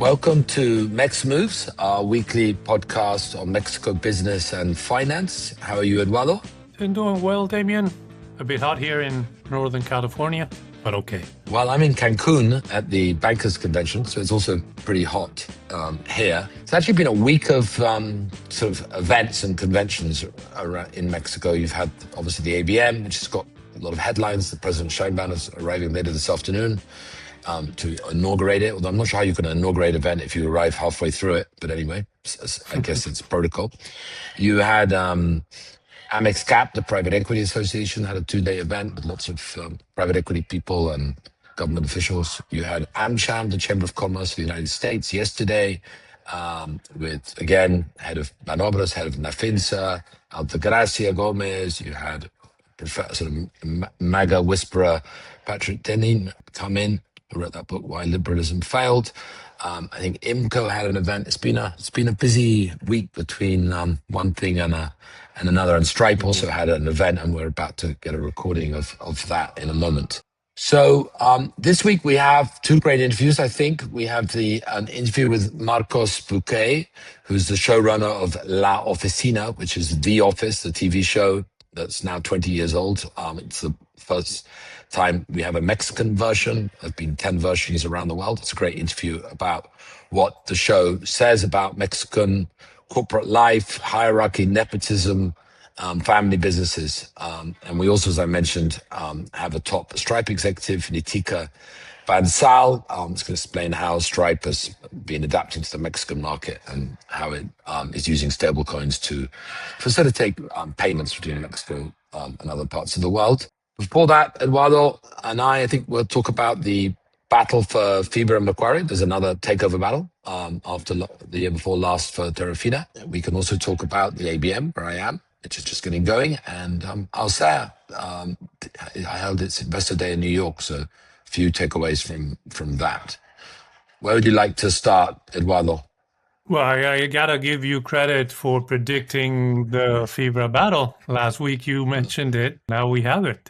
Welcome to Mex Moves, our weekly podcast on Mexico business and finance. How are you, Eduardo? Doing well, Damian. A bit hot here in Northern California, but okay. Well, I'm in Cancun at the Bankers Convention, so it's also pretty hot here. It's actually been a week of sort of events and conventions in Mexico. You've had, obviously, the ABM, which has got a lot of headlines. The President Sheinbaum is arriving later this afternoon to inaugurate it. Although I'm not sure how you can inaugurate an event if you arrive halfway through it. But anyway, I guess it's protocol. You had Amex Cap, the Private Equity Association, had a 2-day event with lots of private equity people and government officials. You had AmCham, the Chamber of Commerce of the United States, yesterday, with, again, head of Banobras, head of Nafinsa, Altagracia Gomez. You had sort of MAGA whisperer Patrick Denning come in, who wrote that book, Why Liberalism Failed. I think IMCO had an event. It's been a busy week between one thing and another. And Stripe also had an event, and we're about to get a recording of that in a moment. So this week we have 2 great interviews. I think we have an interview with Marcos Bucay, who's the showrunner of La Oficina, which is The Office, the TV show that's now 20 years old. It's the first time we have a Mexican version. There's been 10 versions around the world. It's a great interview about what the show says about Mexican corporate life, hierarchy, nepotism, family businesses. And we also, as I mentioned, have a top Stripe executive, Neetika Bansal. It's going to explain how Stripe has been adapting to the Mexican market and how it is using stablecoins to facilitate payments between Mexico and other parts of the world. Before that, Eduardo and I think we'll talk about the battle for Fibra Macquarie. There's another takeover battle after the year before last for Terrafina. We can also talk about the ABM, where I am, which is just getting going, and Alsea. I held its investor day in New York, so a few takeaways from that. Where would you like to start, Eduardo? Well, I gotta give you credit for predicting the Fibra battle. Last week you mentioned it. Now we have it.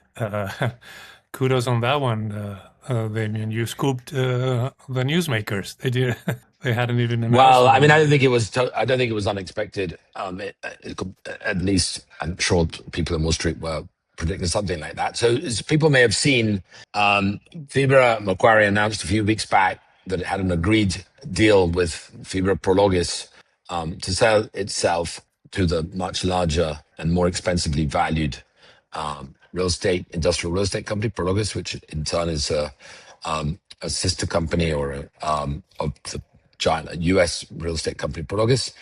Kudos on that one, Damian. You scooped the newsmakers. They did. They hadn't even announced. Well, I mean, I don't think it was unexpected. At least I'm sure people in Wall Street were predicting something like that. So as people may have seen, Fibra Macquarie announced a few weeks back that it had an agreed deal with Fibra Prologis to sell itself to the much larger and more expensively valued industrial real estate company, Prologis, which in turn is a sister company or of the giant U.S. real estate company, Prologis.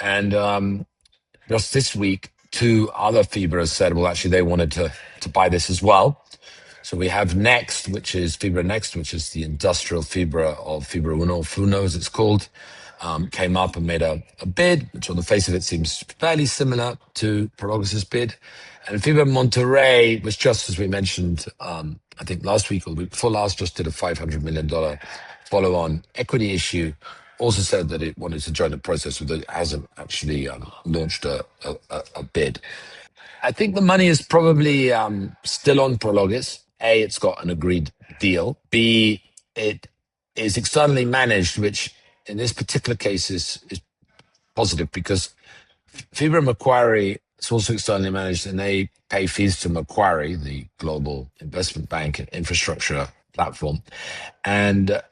And just this week, 2 other Fibras said, well, actually, they wanted to buy this as well. So we have Next, which is Fibra Next, which is the industrial Fibra of Fibra Uno, Funo as it's called, came up and made a bid, which on the face of it seems fairly similar to Prologis' bid. And Fibra Monterrey was just, as we mentioned, I think last week or the week before last, just did a $500 million follow-on equity issue. Also said that it wanted to join the process, but it hasn't actually launched a bid. I think the money is probably still on Prologis. A, it's got an agreed deal. B, it is externally managed, which in this particular case is positive because Fibra Macquarie is also externally managed, and they pay fees to Macquarie, the global investment bank and infrastructure platform. And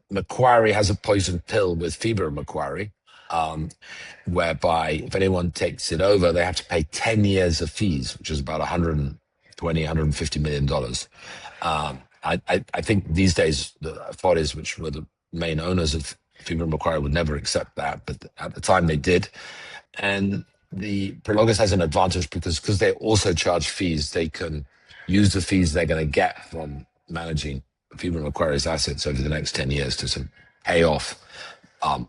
Macquarie has a poison pill with Fibra Macquarie, whereby if anyone takes it over, they have to pay 10 years of fees, which is about $150 million. I think these days the Fortis, which were the main owners of Fibra Macquarie, would never accept that, but at the time they did. And the Prologis has an advantage because they also charge fees. They can use the fees they're going to get from managing Fibra Macquarie's assets over the next 10 years to sort of pay off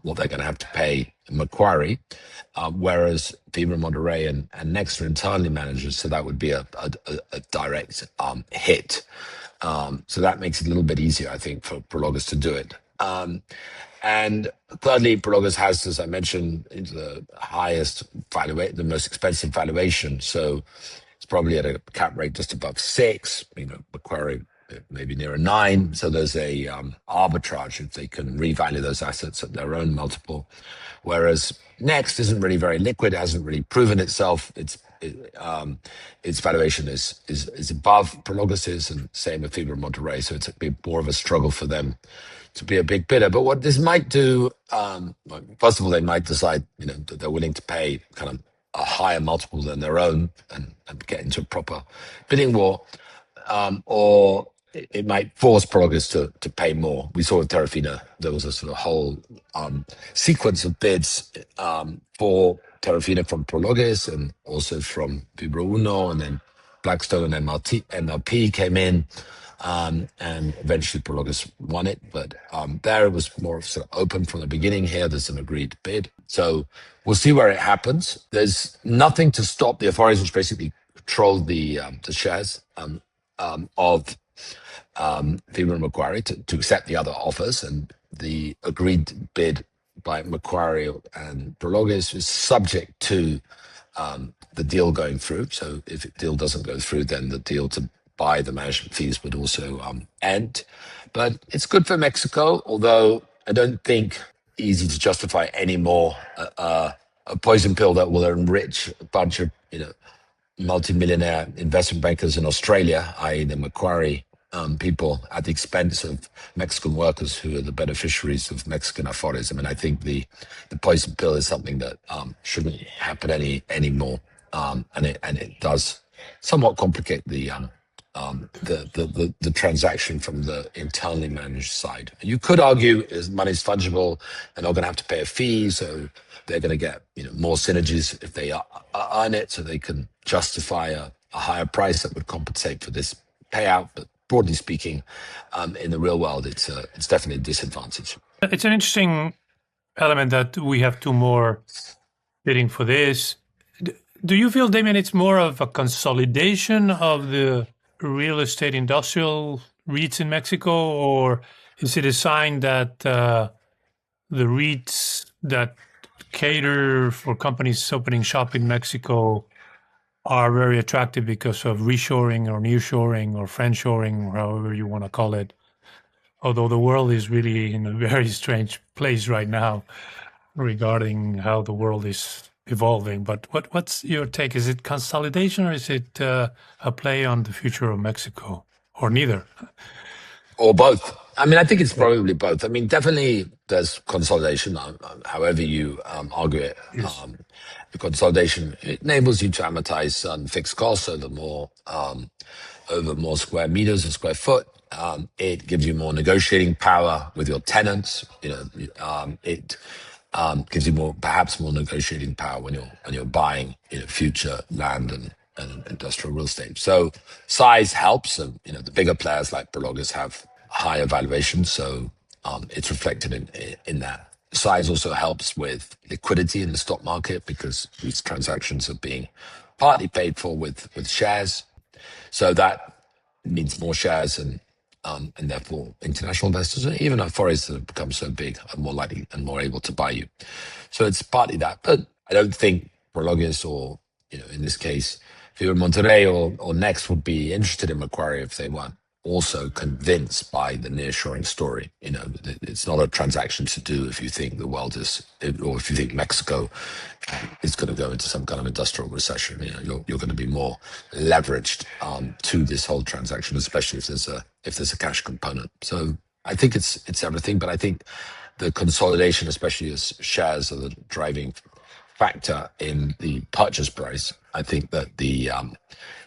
what they're going to have to pay Macquarie, whereas Fibra Monterrey and Next are internally managed, so that would be a direct hit. So that makes it a little bit easier, I think, for Prologis to do it. And thirdly, Prologis has, as I mentioned, the highest valuation, the most expensive valuation. So it's probably at a cap rate just above 6. Macquarie maybe near a 9. So there's a arbitrage if they can revalue those assets at their own multiple. Whereas Next isn't really very liquid, hasn't really proven itself. Its valuation is above Prologis, and same with Fibra Monterrey. So it's a bit more of a struggle for them to be a big bidder. But what this might do, first of all, they might decide, that they're willing to pay kind of a higher multiple than their own and get into a proper bidding war, or it might force Prologis to pay more. We saw with Terrafina, there was a sort of whole sequence of bids for Terrafina from Prologis and also from Fibra Uno, and then Blackstone and MLP came in, and eventually Prologis won it. But there it was more sort of open from the beginning. Here there's an agreed bid. So we'll see where it happens. There's nothing to stop the authorities, which basically control the shares of Fibra Macquarie to accept the other offers, and the agreed bid by Macquarie and Prologis is subject to the deal going through. So if the deal doesn't go through, then the deal to buy the management fees would also end. But it's good for Mexico, although I don't think easy to justify anymore a poison pill that will enrich a bunch of multi-millionaire investment bankers in Australia, i.e. the Macquarie people, at the expense of Mexican workers who are the beneficiaries of Mexican afores. I mean, I think the poison pill is something that shouldn't happen anymore, and it does somewhat complicate the transaction from the internally managed side. You could argue is money's fungible and not going to have to pay a fee, so they're going to get more synergies if they earn it, so they can justify a higher price that would compensate for this payout. But broadly speaking, in the real world, it's definitely a disadvantage. It's an interesting element that we have two more bidding for this. Do you feel, Damian, it's more of a consolidation of the real estate industrial REITs in Mexico, or is it a sign that the REITs that cater for companies opening shop in Mexico are very attractive because of reshoring or nearshoring or friendshoring, or however you want to call it? Although the world is really in a very strange place right now regarding how the world is evolving. But what's your take? Is it consolidation, or is it a play on the future of Mexico, or neither? Or both. I mean, I think it's probably both. I mean, definitely there's consolidation, however you argue it. Yes. The consolidation, it enables you to amortize fixed costs, so the more over more square meters or square foot. It gives you more negotiating power with your tenants. It gives you perhaps more negotiating power when you're buying future land and industrial real estate. So size helps, and the bigger players like Prologis have higher valuations, so it's reflected in that. Size also helps with liquidity in the stock market because these transactions are being partly paid for with shares, so that means more shares and therefore international investors, even afores that have become so big, are more likely and more able to buy you. So it's partly that, but I don't think Prologis or in this case Fibra Monterrey or Next would be interested in Macquarie if they weren't also convinced by the nearshoring story. It's not a transaction to do if you think the world is, or if you think Mexico is going to go into some kind of industrial recession. You're going to be more leveraged to this whole transaction, especially if there's a cash component. So I think it's everything, but I think the consolidation, especially as shares, are the driving factor in the purchase price. I think that the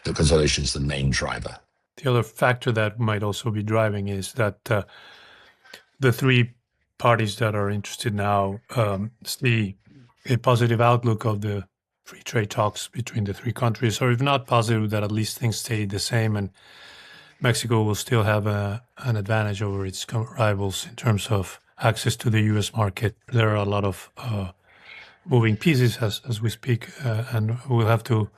consolidation is the main driver. The other factor that might also be driving is that the three parties that are interested now see a positive outlook of the free trade talks between the three countries, or if not positive, that at least things stay the same, and Mexico will still have an advantage over its rivals in terms of access to the U.S. market. There are a lot of moving pieces as we speak, and we'll have to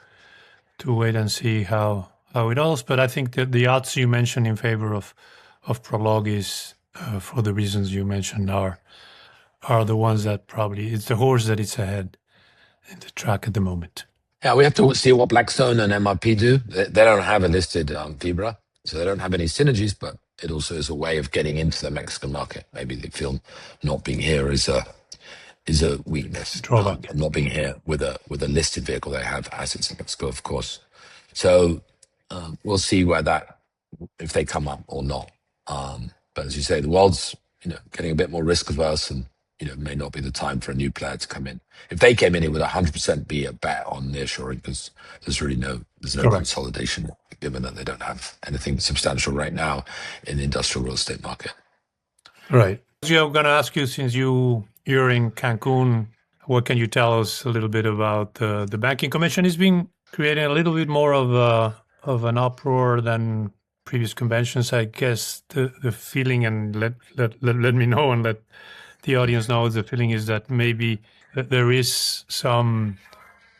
wait and see how it all. But I think that the odds you mentioned in favor of Prologis, for the reasons you mentioned, are the ones that probably, it's the horse that is ahead in the track at the moment. Yeah, we have to see what Blackstone and MLP do. They don't have a listed Fibra. So they don't have any synergies, but it also is a way of getting into the Mexican market. Maybe they feel not being here is a weakness. Drawback. Not being here with a listed vehicle. They have assets in Mexico, of course. So we'll see if they come up or not. But as you say, the world's getting a bit more risk averse, and it may not be the time for a new player to come in. If they came in, it would 100% be a bet on nearshoring, because there's no consolidation, given that they don't have anything substantial right now in the industrial real estate market. Right. I'm going to ask you, since you're in Cancun, what can you tell us a little bit about the banking commission? It's been creating a little bit more of an uproar than previous conventions. I guess the feeling, and let me know and let the audience know, the feeling is that maybe that there is some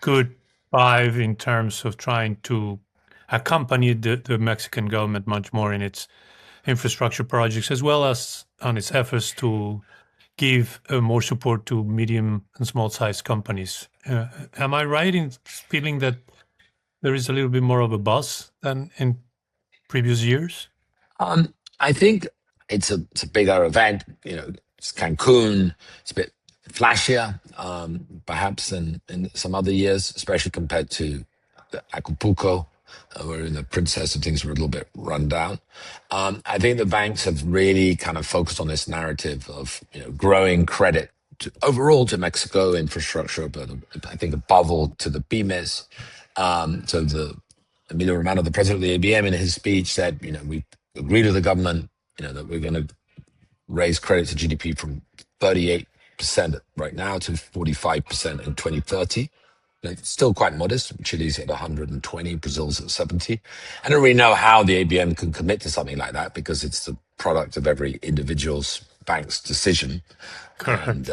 good vibe in terms of trying to accompany the Mexican government much more in its infrastructure projects, as well as on its efforts to give more support to medium and small-sized companies. Am I right in feeling that there is a little bit more of a buzz than in previous years? I think it's a bigger event. It's Cancun. It's a bit flashier, perhaps than in some other years, especially compared to Acapulco, where the princess and things were a little bit run down. I think the banks have really kind of focused on this narrative of growing credit overall to Mexico infrastructure, but I think above all to the pymes. So Emilio Romano, the president of the ABM, in his speech said, we agreed with the government, that we're going to raise credit to GDP from 38% right now to 45% in 2030. It's still quite modest. Chile's at 120, Brazil's at 70. I don't really know how the ABM can commit to something like that, because it's the product of every individual's bank's decision. Correct. And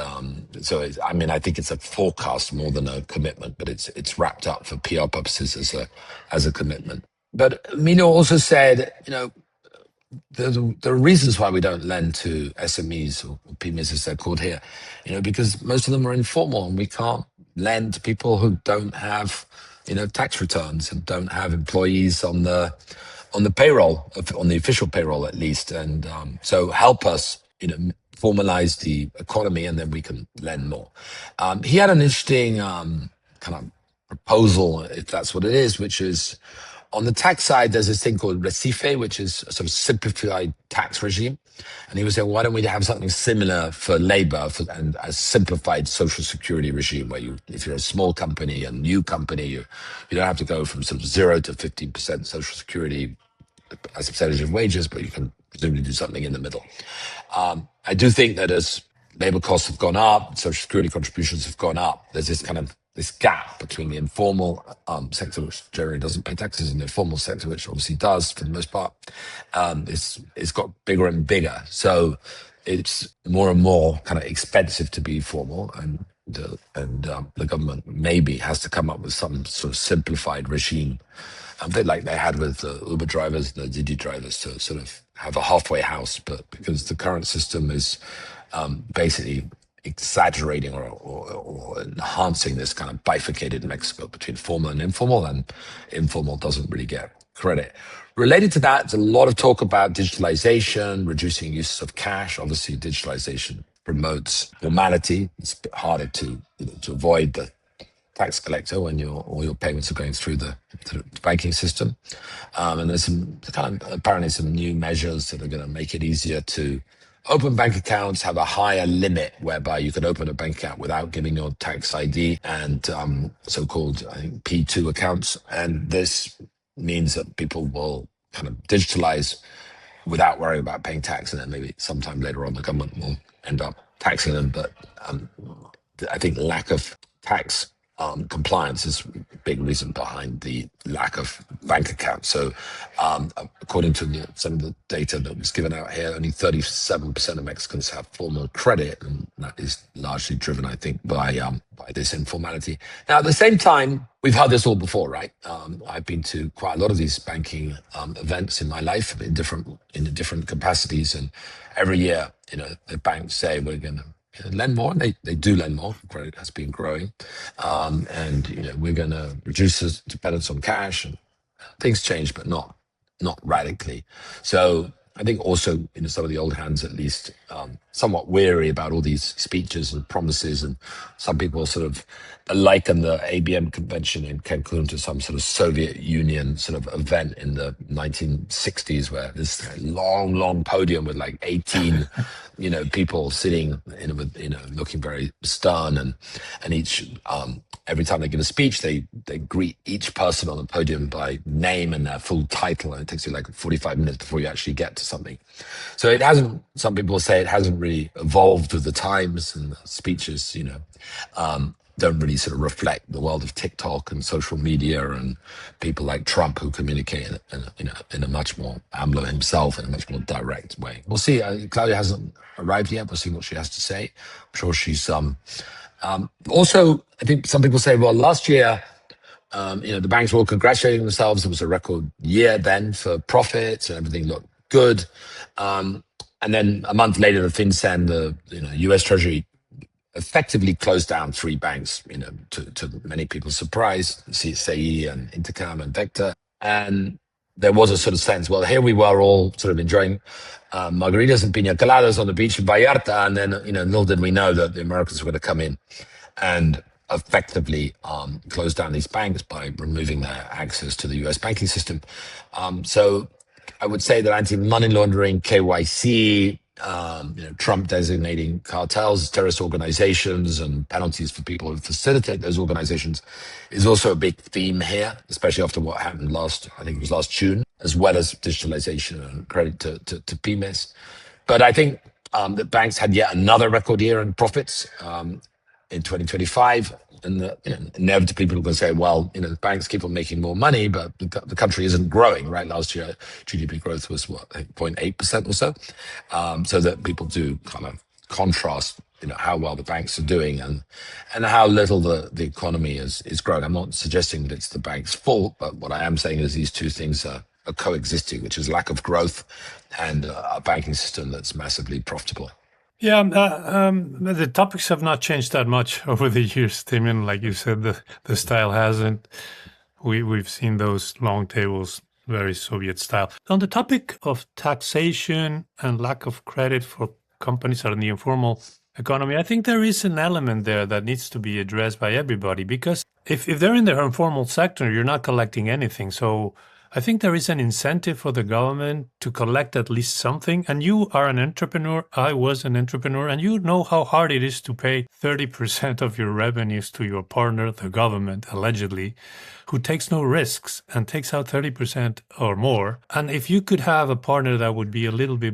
I think it's a forecast more than a commitment, but it's wrapped up for PR purposes as a commitment. But Mino also said, there are reasons why we don't lend to SMEs or PMEs, as they're called here, because most of them are informal, and we can't lend to people who don't have, tax returns and don't have employees on the payroll, on the official payroll at least. And so help us, formalize the economy, and then we can lend more. He had an interesting kind of proposal, if that's what it is, which is, on the tax side, there's this thing called Recife, which is a sort of simplified tax regime. And he was saying, why don't we have something similar for labor and a simplified social security regime, where if you're a small company, a new company, you don't have to go from sort of 0 to 15% social security as a percentage of wages, but you can presumably do something in the middle. I do think that as labor costs have gone up, social security contributions have gone up, there's this gap between the informal sector, which generally doesn't pay taxes, and the formal sector, which obviously does for the most part. It's got bigger and bigger. So it's more and more kind of expensive to be formal, and the government maybe has to come up with some sort of simplified regime, a bit like they had with the Uber drivers, the Didi drivers, to sort of have a halfway house. But because the current system is basically exaggerating or enhancing this kind of bifurcated Mexico between formal and informal, and informal doesn't really get credit. Related to that, there's a lot of talk about digitalization, reducing use of cash. Obviously, digitalization promotes formality. It's a bit harder to avoid the tax collector when all your payments are going through the banking system. And there's apparently some new measures that are going to make it easier to open bank accounts, have a higher limit whereby you can open a bank account without giving your tax ID, and so-called, I think, P2 accounts. And this means that people will kind of digitalize without worrying about paying tax, and then maybe sometime later on the government will end up taxing them. But I think lack of tax compliance is a big reason behind the lack of bank accounts. So according to some of the data that was given out here, only 37% of Mexicans have formal credit, and that is largely driven, I think, by this informality. Now, at the same time, we've heard this all before, right? I've been to quite a lot of these banking events in my life in different capacities, and every year, the banks say we're going to lend more, and they do lend more. Credit has been growing, and we're going to reduce the dependence on cash, and things change, but not not radically. So I think also, some of the old hands at least, somewhat weary about all these speeches and promises, and some people sort of liken the ABM convention in Cancun to some sort of Soviet Union sort of event in the 1960s, where this long, long podium with like 18, people sitting, looking very stern, and each, every time they give a speech, they greet each person on the podium by name and their full title, and it takes you like 45 minutes before you actually get to something. So it hasn't. Some people say it hasn't really evolved with the times, and the speeches, don't really sort of reflect the world of TikTok and social media and people like Trump who communicate in a much more AMLO himself in a much more direct way. We'll see. Claudia hasn't arrived yet. We'll see what she has to say. I'm sure she's also, I think some people say, well, last year, the banks were all congratulating themselves. It was a record year then for profits and everything looked good. And then a month later, the FinCEN, the US Treasury, effectively closed down three banks, to many people's surprise, CSAE and Intercam and Vector. And there was a sort of sense, well, here we were all sort of enjoying margaritas and piña coladas on the beach of Vallarta, and then, little did we know that the Americans were going to come in and effectively close down these banks by removing their access to the US banking system. So I would say that anti-money laundering, KYC, Trump designating cartels as terrorist organizations and penalties for people who facilitate those organizations is also a big theme here, especially after what happened I think it was last June, as well as digitalization and credit to PYMEs. But I think that banks had yet another record year in profits in 2025. And inevitably people can say, well, the banks keep on making more money, but the country isn't growing, right? Last year, GDP growth was what, I think 0.8% or so. So that people do kind of contrast, how well the banks are doing and how little the economy is growing. I'm not suggesting that it's the bank's fault, but what I am saying is these two things are coexisting, which is lack of growth and a banking system that's massively profitable. Yeah, the topics have not changed that much over the years, Damian. Like you said, the style hasn't. We've seen those long tables, very Soviet style. On the topic of taxation and lack of credit for companies that are in the informal economy, I think there is an element there that needs to be addressed by everybody, because if they're in the informal sector, you're not collecting anything. So I think there is an incentive for the government to collect at least something. And you are an entrepreneur. I was an entrepreneur. And you know how hard it is to pay 30% of your revenues to your partner, the government, allegedly, who takes no risks and takes out 30% or more. And if you could have a partner that would be a little bit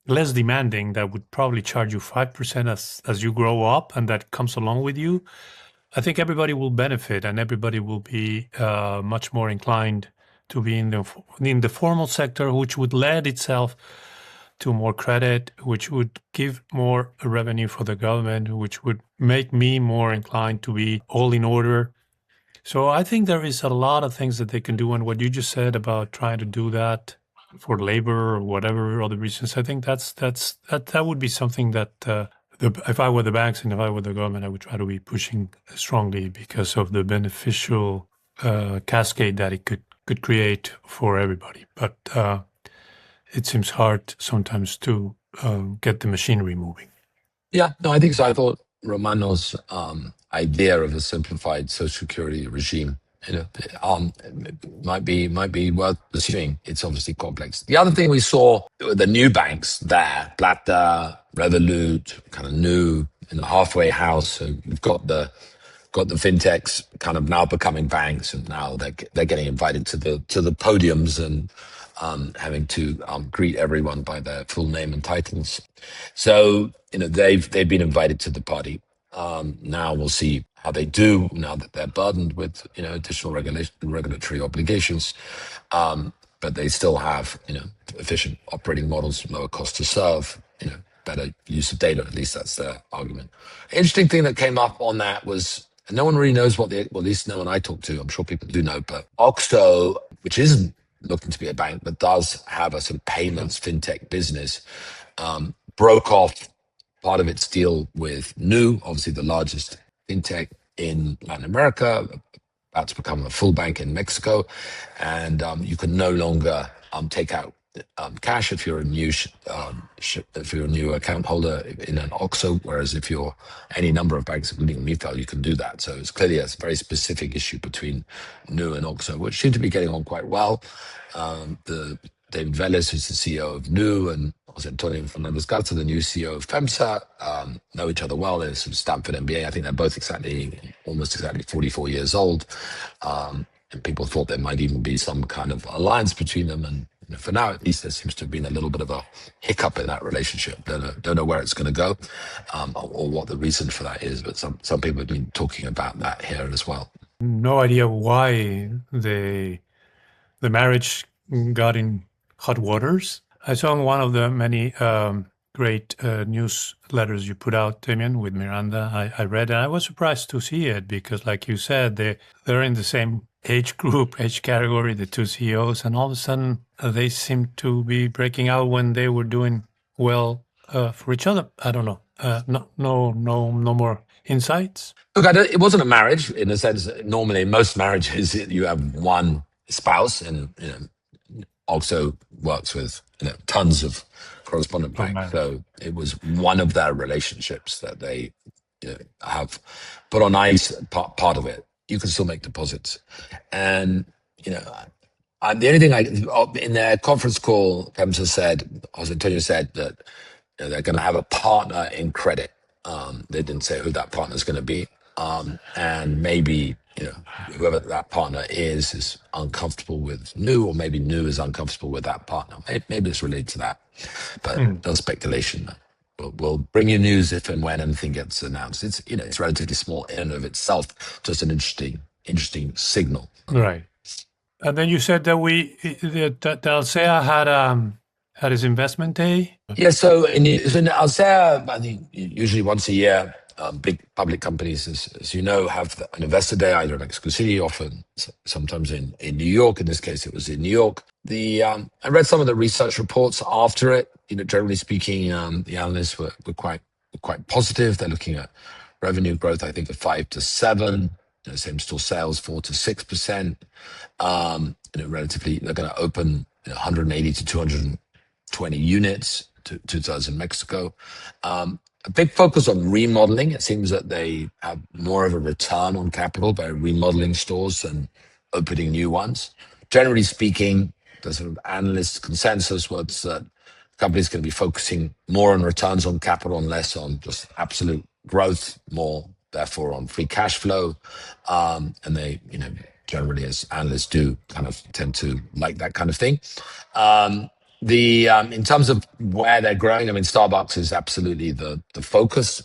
less demanding, that would probably charge you 5% as you grow up, and that comes along with you, I think everybody will benefit, and everybody will be much more inclined to be in the formal sector, which would lend itself to more credit, which would give more revenue for the government, which would make me more inclined to be all in order. So I think there is a lot of things that they can do. And what you just said about trying to do that for labor or whatever other reasons, I think that would be something that if I were the banks and if I were the government, I would try to be pushing strongly, because of the beneficial cascade that it could create for everybody. But it seems hard sometimes to get the machinery moving. Yeah, no, I think so. I thought Romano's idea of a simplified social security regime, might be worth pursuing. It's obviously complex. The other thing we saw were the new banks there, Plata, Revolut, kind of Nu, in the halfway house. So we've got the fintechs kind of now becoming banks, and now they're getting invited to the podiums and having to greet everyone by their full name and titles. So they've been invited to the party. Now we'll see how they do now that they're burdened with additional regulatory obligations. But they still have efficient operating models, lower cost to serve, better use of data. At least that's their argument. Interesting thing that came up on that was, and no one really knows well, at least no one I talk to, I'm sure people do know, but OXXO, which isn't looking to be a bank, but does have a sort of payments fintech business, broke off part of its deal with Nu, obviously the largest fintech in Latin America, about to become a full bank in Mexico. And you can no longer take out cash if you're a new if you're a new account holder in an OXXO, whereas if you're any number of banks, including MiFIL, you can do that. So it's clearly a very specific issue between Nu and OXXO, which seem to be getting on quite well. The David Vélez, who's the CEO of Nu, and José Antonio Fernández Garza, the new CEO of FEMSA, know each other well. They're sort of Stanford MBA. I think they're both almost exactly 44 years old. And people thought there might even be some kind of alliance between them. And for now, at least, there seems to have been a little bit of a hiccup in that relationship. Don't know where it's going to go, or what the reason for that is. But some people have been talking about that here as well. No idea why the marriage got in hot waters. I saw in one of the many great newsletters you put out, Damian, with Miranda. I read, and I was surprised to see it because, like you said, they're in the same age group, age category, the two CEOs, and all of a sudden they seem to be breaking out when they were doing well for each other. I don't know. No more insights. Look, it wasn't a marriage in the sense that normally in most marriages you have one spouse, and also works with tons of correspondent banks. So it was one of their relationships that they have put on ice. Part of it, you can still make deposits, and the only thing in their conference call, FEMSA said, Jose Antonio said that they're going to have a partner in credit. They didn't say who that partner is going to be, and maybe whoever that partner is uncomfortable with Nu, or maybe Nu is uncomfortable with that partner. Maybe it's related to that, but no speculation. We'll bring you news if and when anything gets announced. It's relatively small in and of itself, just an interesting signal. Right. And then you said that Alsea had his investment day. Yeah. So in Alsea, I think usually once a year, big public companies, as you know, have an investor day, either in Mexico City, often sometimes in New York. In this case, it was in New York. I read some of the research reports after it. Generally speaking, the analysts were quite positive. They're looking at revenue growth, I think, of 5 to 7. Same store sales 4 to 6%. Relatively, they're going to open 180 to 220 units, 2,000 in Mexico. A big focus on remodeling. It seems that they have more of a return on capital by remodeling stores than opening new ones. Generally speaking, the sort of analyst consensus was that the company's going to be focusing more on returns on capital and less on just absolute growth, more therefore on free cash flow. And they, generally, as analysts do, kind of tend to like that kind of thing. In terms of where they're growing, Starbucks is absolutely the focus.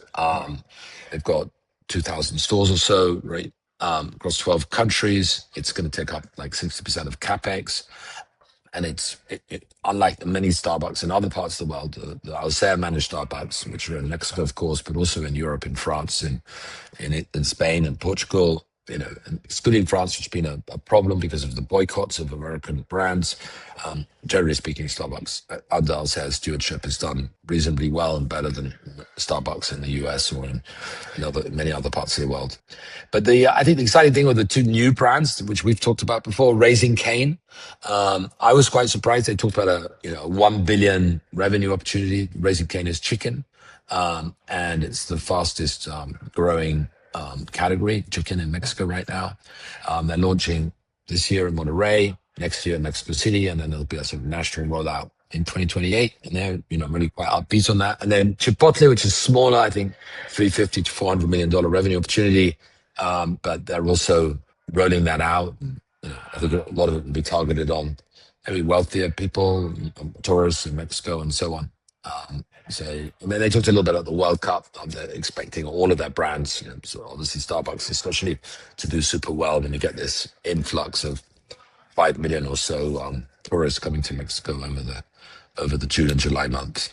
They've got 2,000 stores or so, right, across 12 countries. It's going to take up like 60% of capex. And it's unlike the many Starbucks in other parts of the world, the Alsea managed Starbucks, which are in Mexico, of course, but also in Europe, in France, in Spain and Portugal, and excluding France, which has been a problem because of the boycotts of American brands. Generally speaking, Starbucks under Alsea's stewardship has done reasonably well and better than Starbucks in the US or in many other parts of the world. But I think the exciting thing with the two new brands, which we've talked about before, Raising Cane, I was quite surprised. They talked about a 1 billion revenue opportunity. Raising Cane is chicken, and it's the fastest growing category, chicken, in Mexico right now. They're launching this year in Monterrey, next year in Mexico City, and then there'll be a sort of national rollout in 2028. And they're really quite upbeat on that. And then Chipotle, which is smaller, I think $350 to $400 million revenue opportunity, but they're also rolling that out. I think a lot of it will be targeted on maybe wealthier people, tourists in Mexico, and so on. They talked a little bit about the World Cup. They're expecting all of their brands, so obviously Starbucks especially, to do super well when you get this influx of 5 million or so tourists coming to Mexico over the June and July months.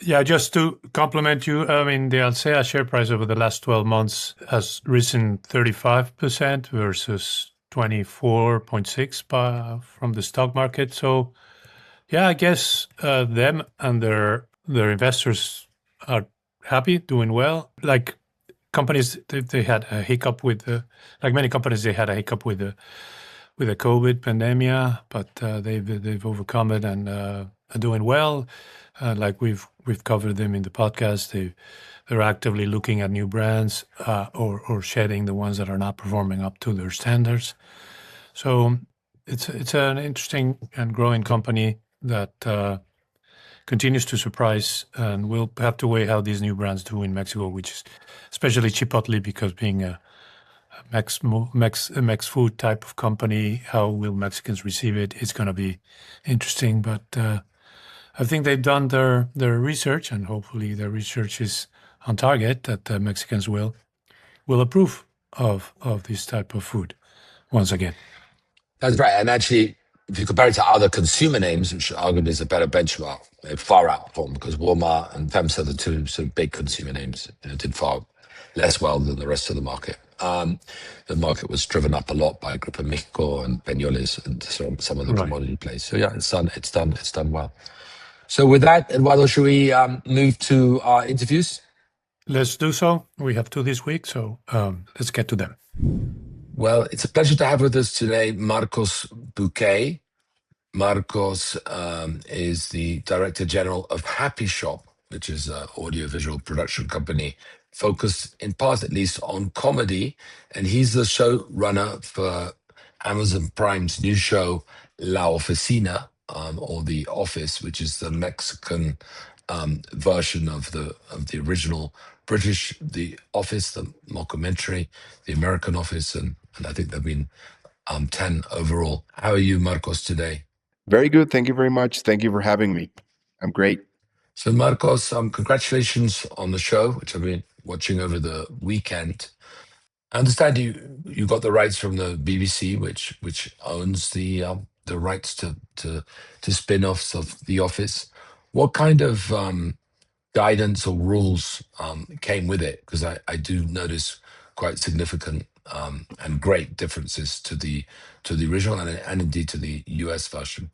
Yeah, just to compliment you, the Alsea share price over the last 12 months has risen 35% versus 24.6 from the stock market. So, yeah, I guess them and their investors are happy, doing well. Like companies, they had a hiccup with like many companies, they had a hiccup with with the COVID pandemic, but they've overcome it and are doing well. Like we've covered them in the podcast. They're actively looking at new brands or shedding the ones that are not performing up to their standards. So it's an interesting and growing company that continues to surprise, and we'll have to wait how these new brands do in Mexico, which is especially Chipotle, because being a Mex food type of company, how will Mexicans receive it? It's going to be interesting, but I think they've done their research, and hopefully their research is on target, that the Mexicans will approve of this type of food once again. That's right. And actually, if you compare it to other consumer names, which arguably is a better benchmark, they far outperform because Walmart and FEMSA, the two sort of big consumer names, did far less well than the rest of the market. The market was driven up a lot by Grupo Mexico and Peñoles and some of the Right. commodity plays. So yeah, it's done well. So with that, Eduardo, should we move to our interviews? Let's do so. We have two this week, so let's get to them. Well, it's a pleasure to have with us today Marcos Bucay. Marcos is the Director General of Happy Shop, which is an audiovisual production company focused in part at least on comedy. And he's the showrunner for Amazon Prime's new show, La Oficina, or The Office, which is the Mexican version of the original British The Office, the mockumentary, the American Office, and I think there've been 10 overall. How are you, Marcos, today? Very good. Thank you very much. Thank you for having me. I'm great. So, Marcos, congratulations on the show, which I've been watching over the weekend. I understand you got the rights from the BBC, which owns the rights to spin-offs of The Office. What kind of guidance or rules came with it? Because I do notice quite significant and great differences to the original and indeed to the US version.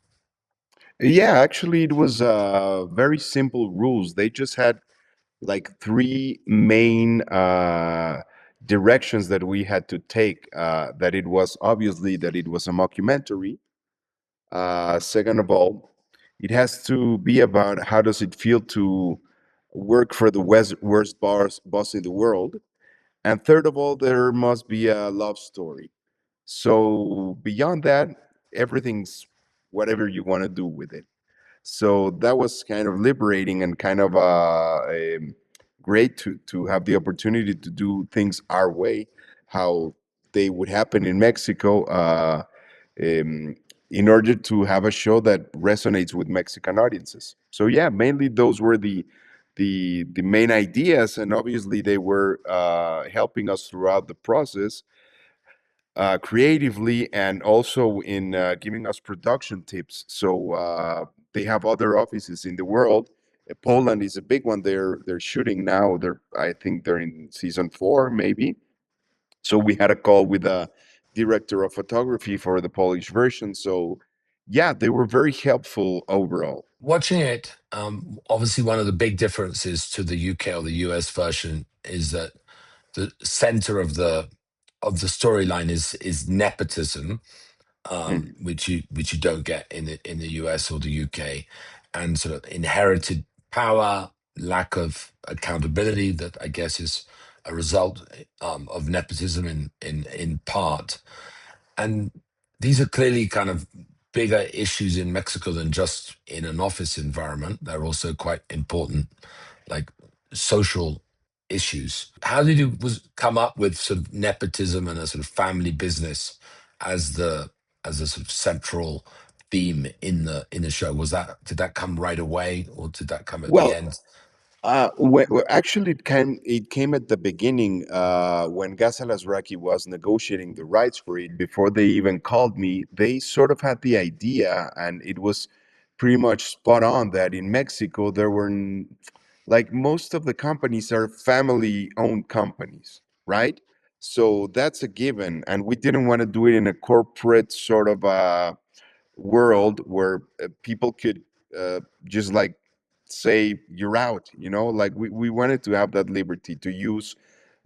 Yeah, actually, it was very simple rules. They just had like three main directions that we had to take. That it was obviously that it was a mockumentary. Second of all, it has to be about how does it feel to work for the worst boss in the world. And third of all, there must be a love story. So beyond that, everything's whatever you want to do with it. So that was kind of liberating and kind of great to have the opportunity to do things our way, how they would happen in Mexico, um, in order to have a show that resonates with Mexican audiences. So yeah, mainly those were the main ideas, and obviously they were helping us throughout the process creatively and also in giving us production tips. So they have other offices in the world. Poland is a big one. They're shooting now. I think they're in season 4, maybe. So we had a call with a director of photography for the Polish version. So yeah, they were very helpful overall. Watching it, obviously one of the big differences to the UK or the US version is that the center of the storyline is nepotism, Mhm. which you don't get in the US or the UK, and sort of inherited power, lack of accountability that I guess is a result of nepotism in part. And these are clearly kind of bigger issues in Mexico than just in an office environment. They're also quite important, like social issues. How did you come up with sort of nepotism and a sort of family business as the as a sort of central theme in the show? Did that come right away, or did that come at the Well, end? actually, it came at the beginning when Gazal Azraqui was negotiating the rights for it. Before they even called me, they sort of had the idea, and it was pretty much spot on that in Mexico there were like most of the companies are family-owned companies, right? So that's a given, and we didn't want to do it in a corporate sort of world where people could just like say you're out, like we wanted to have that liberty to use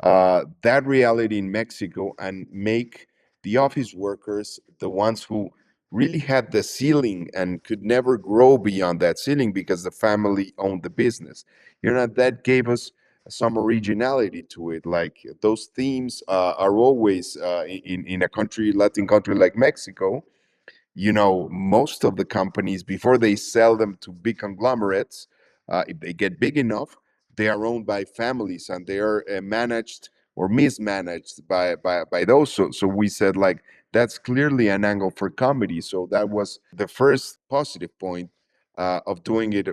that reality in Mexico and make the office workers, the ones who really had the ceiling and could never grow beyond that ceiling because the family owned the business. That gave us some originality to it. Like those themes are always in a country, Latin country like Mexico. Most of the companies, before they sell them to big conglomerates, if they get big enough, they are owned by families and they are managed or mismanaged by those. So we said, like, that's clearly an angle for comedy. So that was the first positive point of doing it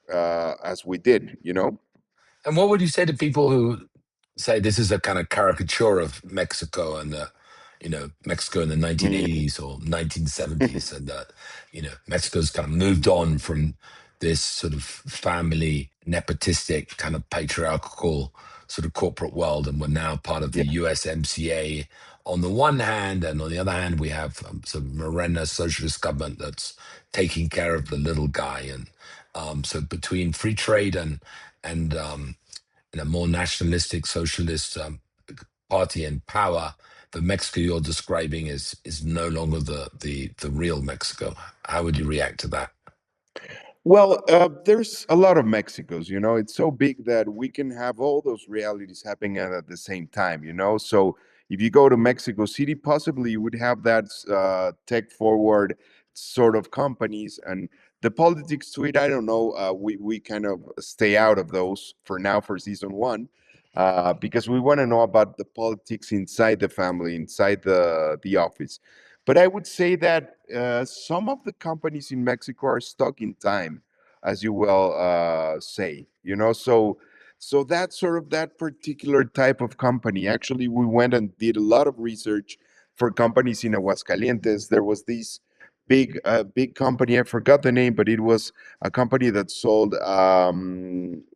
as we did. And what would you say to people who say this is a kind of caricature of Mexico and Mexico in the 1980s or 1970s, and Mexico's kind of moved on from this sort of family nepotistic kind of patriarchal sort of corporate world, and we're now part of Yeah. the USMCA on the one hand, and on the other hand we have sort of Morena socialist government that's taking care of the little guy, and so between free trade and a more nationalistic socialist party in power, the Mexico you're describing is no longer the real Mexico. How would you react to that? Well, there's a lot of Mexicos. It's so big that we can have all those realities happening at the same time. So if you go to Mexico City, possibly you would have that tech forward sort of companies, and the politics to it, I don't know. We kind of stay out of those for now for season one, because we want to know about the politics inside the family, inside the office. But I would say that some of the companies in Mexico are stuck in time, as you will say. So that's sort of that particular type of company. Actually, we went and did a lot of research for companies in Aguascalientes. There was this big company. I forgot the name, but it was a company that sold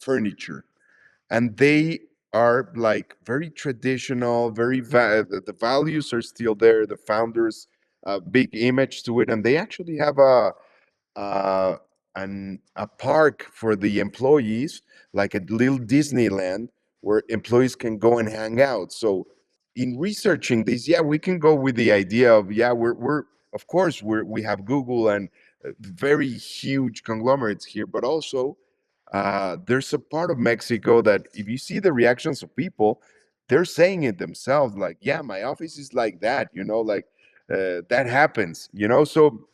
furniture, and they are like very traditional, the values are still there, the founders big image to it, and they actually have uh, a park for the employees, like a little Disneyland where employees can go and hang out. So in researching this, yeah, we can go with the idea of, yeah, we're of course we have Google and very huge conglomerates here, but also there's a part of Mexico that if you see the reactions of people, they're saying it themselves, like, yeah, my office is like that, like that happens. So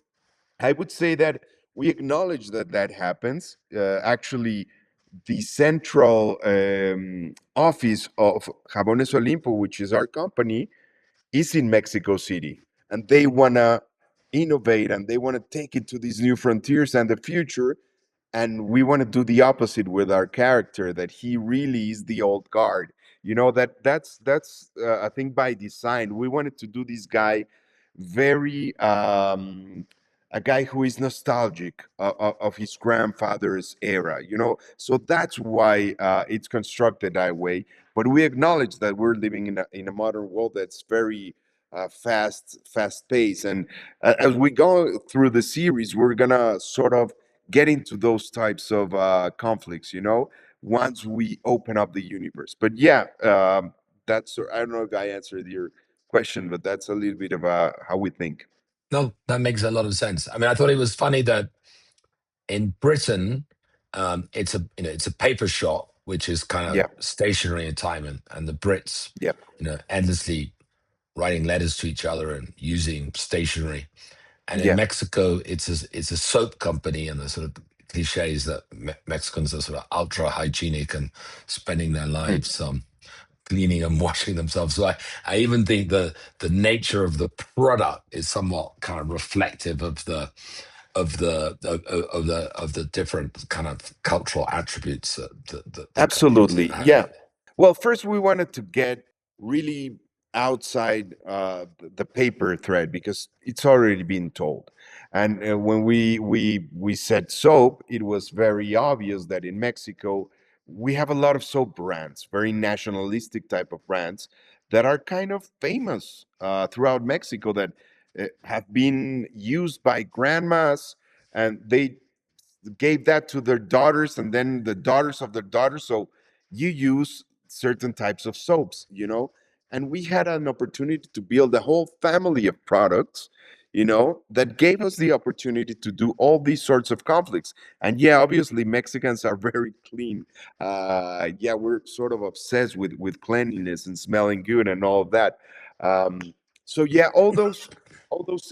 I would say that we acknowledge that that happens. Actually, the central office of Jabones Olimpo, which is our company, is in Mexico City, and they want to innovate and they want to take it to these new frontiers and the future. And we want to do the opposite with our character, that he really is the old guard. That's I think by design we wanted to do this guy very a guy who is nostalgic of his grandfather's era. So that's why it's constructed that way. But we acknowledge that we're living in a modern world that's very fast paced, and as we go through the series, we're gonna sort of get into those types of conflicts, once we open up the universe. But yeah, that's, I don't know if I answered your question, but that's a little bit of how we think. No, that makes a lot of sense. I mean, I thought it was funny that in Britain, it's a paper shop which is kind of Yeah, stationary in time, and the Brits, yeah, endlessly writing letters to each other and using stationery. And in yeah. Mexico, it's a soap company, and the sort of cliches that Mexicans are sort of ultra hygienic and spending their Hmm. lives cleaning and washing themselves. So I even think the nature of the product is somewhat kind of reflective of the different kind of cultural attributes that the companies Absolutely. have. Yeah. Well, first we wanted to get really outside the paper thread because it's already been told. And when we said soap, it was very obvious that in Mexico we have a lot of soap brands, very nationalistic type of brands that are kind of famous throughout Mexico, that have been used by grandmas, and they gave that to their daughters and then the daughters of their daughters. So you use certain types of soaps. and we had an opportunity to build a whole family of products, that gave us the opportunity to do all these sorts of conflicts. And yeah, obviously Mexicans are very clean. Yeah, we're sort of obsessed with cleanliness and smelling good and all of that. Um, so yeah, all those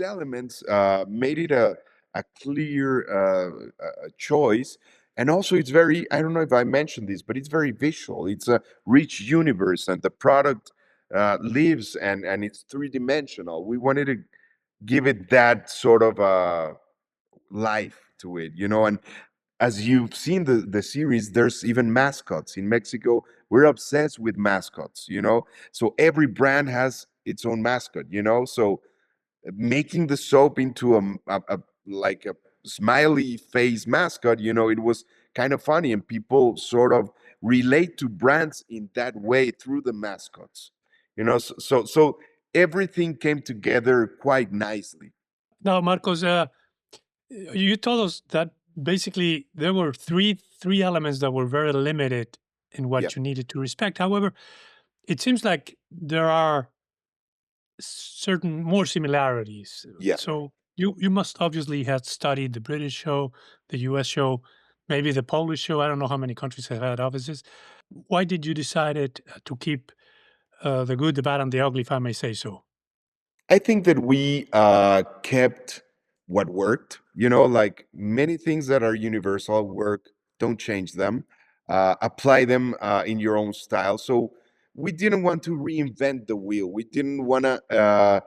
elements made it a clear choice. And also, it's very, I don't know if I mentioned this, but it's very visual. It's a rich universe, and the product lives, and it's three-dimensional. We wanted to give it that sort of life to it, and as you've seen the series, there's even mascots in Mexico. We're obsessed with mascots, so every brand has its own mascot, so making the soap into like a smiley face mascot, it was kind of funny, and people sort of relate to brands in that way through the mascots, so everything came together quite nicely. Now, Marcos, you told us that basically there were three elements that were very limited in Yeah, what you needed to respect. However, it seems like there are certain more similarities. yeah. So you must obviously have studied the British show, the US show, maybe the Polish show. I don't know how many countries have had offices. Why did you decide to keep the good, the bad, and the ugly, if I may say so? I think that we kept what worked. Like many things that are universal work. Don't change them. Apply them in your own style. So we didn't want to reinvent the wheel. We didn't want to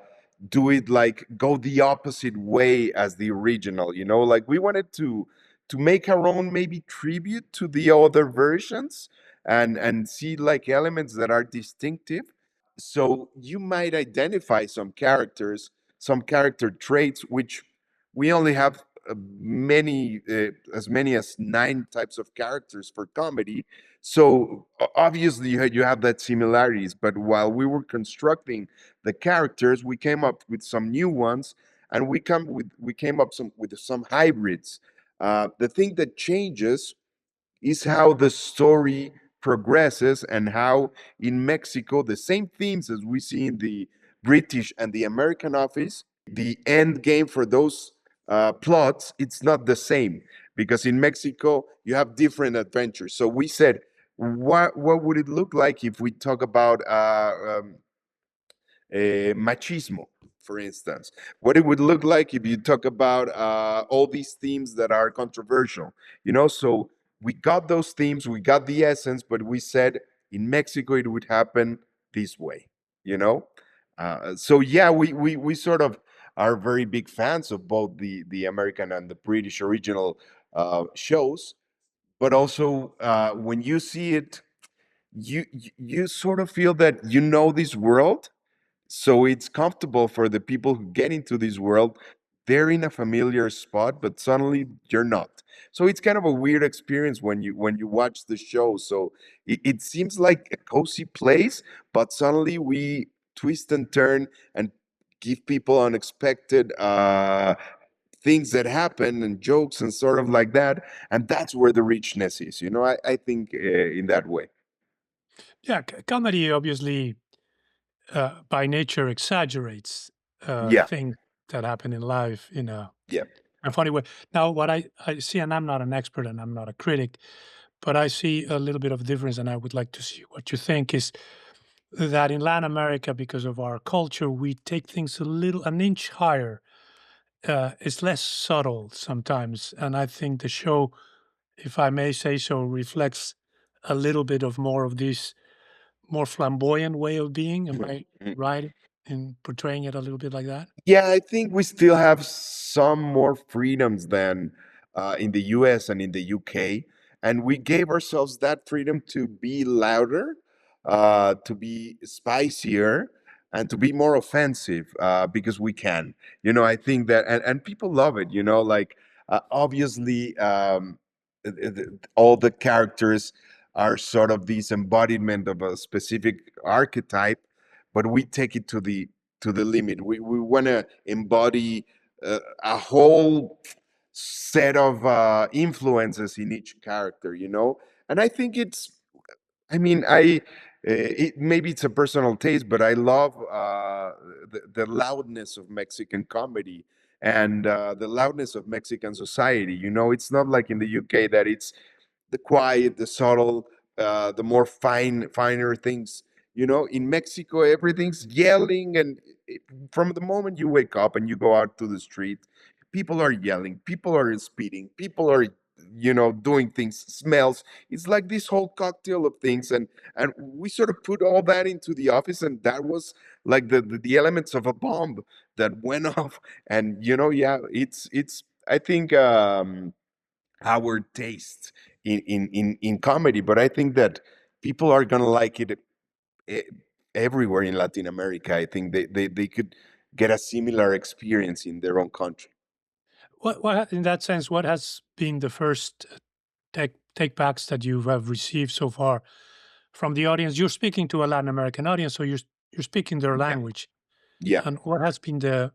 do it like go the opposite way as the original. Like we wanted to make our own maybe tribute to the other versions, and see like elements that are distinctive. So you might identify some characters, some character traits, which we only have as many as 9 types of characters for comedy. So obviously you have that similarities, but while we were constructing the characters, we came up with some new ones, and we came up with some hybrids. The thing that changes is how the story progresses, and how in Mexico the same themes as we see in the British and the American office, the end game for those plots, it's not the same, because in Mexico you have different adventures. So we said, what would it look like if we talk about machismo, for instance? What it would look like if you talk about all these themes that are controversial, So we got those themes, we got the essence, but we said in Mexico it would happen this way, you know. So yeah, we sort of are very big fans of both the American and the British original shows, but also when you see it, you sort of feel that this world, so it's comfortable for the people who get into this world. They're in a familiar spot, but suddenly you're not. So it's kind of a weird experience when you watch the show. So it seems like a cozy place, but suddenly we twist and turn and give people unexpected things that happen, and jokes and sort of like that. And that's where the richness is. I think in that way. Yeah, comedy obviously by nature exaggerates Yeah, things that happen in life in yeah. a funny way. Now, what I see, and I'm not an expert and I'm not a critic, but I see a little bit of difference, and I would like to see what you think, is that in Latin America, because of our culture, we take things an inch higher. It's less subtle sometimes, and I think the show, if I may say so, reflects a little bit of more of this more flamboyant way of being. Am I Mhm. right in portraying it a little bit like that? Yeah, I think we still have some more freedoms than in the US and in the UK. And we gave ourselves that freedom to be louder, to be spicier, and to be more offensive because we can. I think that, and people love it, like obviously, all the characters are sort of this embodiment of a specific archetype, but we take it to the limit. We want to embody a whole set of influences in each character, and I think it's. I mean, maybe it's a personal taste, but I love the loudness of Mexican comedy and the loudness of Mexican society. You know, it's not like in the UK that it's the quiet, the subtle, the more finer things. You know, in Mexico, everything's yelling, and from the moment you wake up and you go out to the street, people are yelling, people are speeding, people are, you know, doing things, smells. It's like this whole cocktail of things, and we sort of put all that into the office, and that was like the elements of a bomb that went off. And you know, yeah, it's I think our taste in comedy, but I think that people are gonna like it e- everywhere in Latin America. I think they could get a similar experience in their own country. What in that sense, what has been the first take backs that you have received so far from the audience? You're speaking to a Latin American audience, so you're speaking their Yeah, language. yeah. And what has been Well,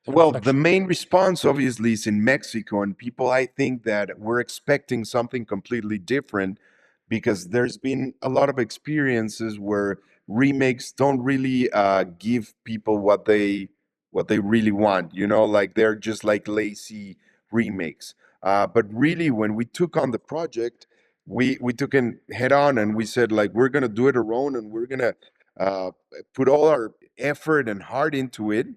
the well, the reflection? main response obviously is in Mexico, and people, I think that we're expecting something completely different because there's been a lot of experiences where remakes don't really give people what they really want. You know, like they're just like lazy remakes. But really, when we took on the project, we took it head on, and we said like we're gonna do it our own, and we're gonna uh, put all our effort and heart into it.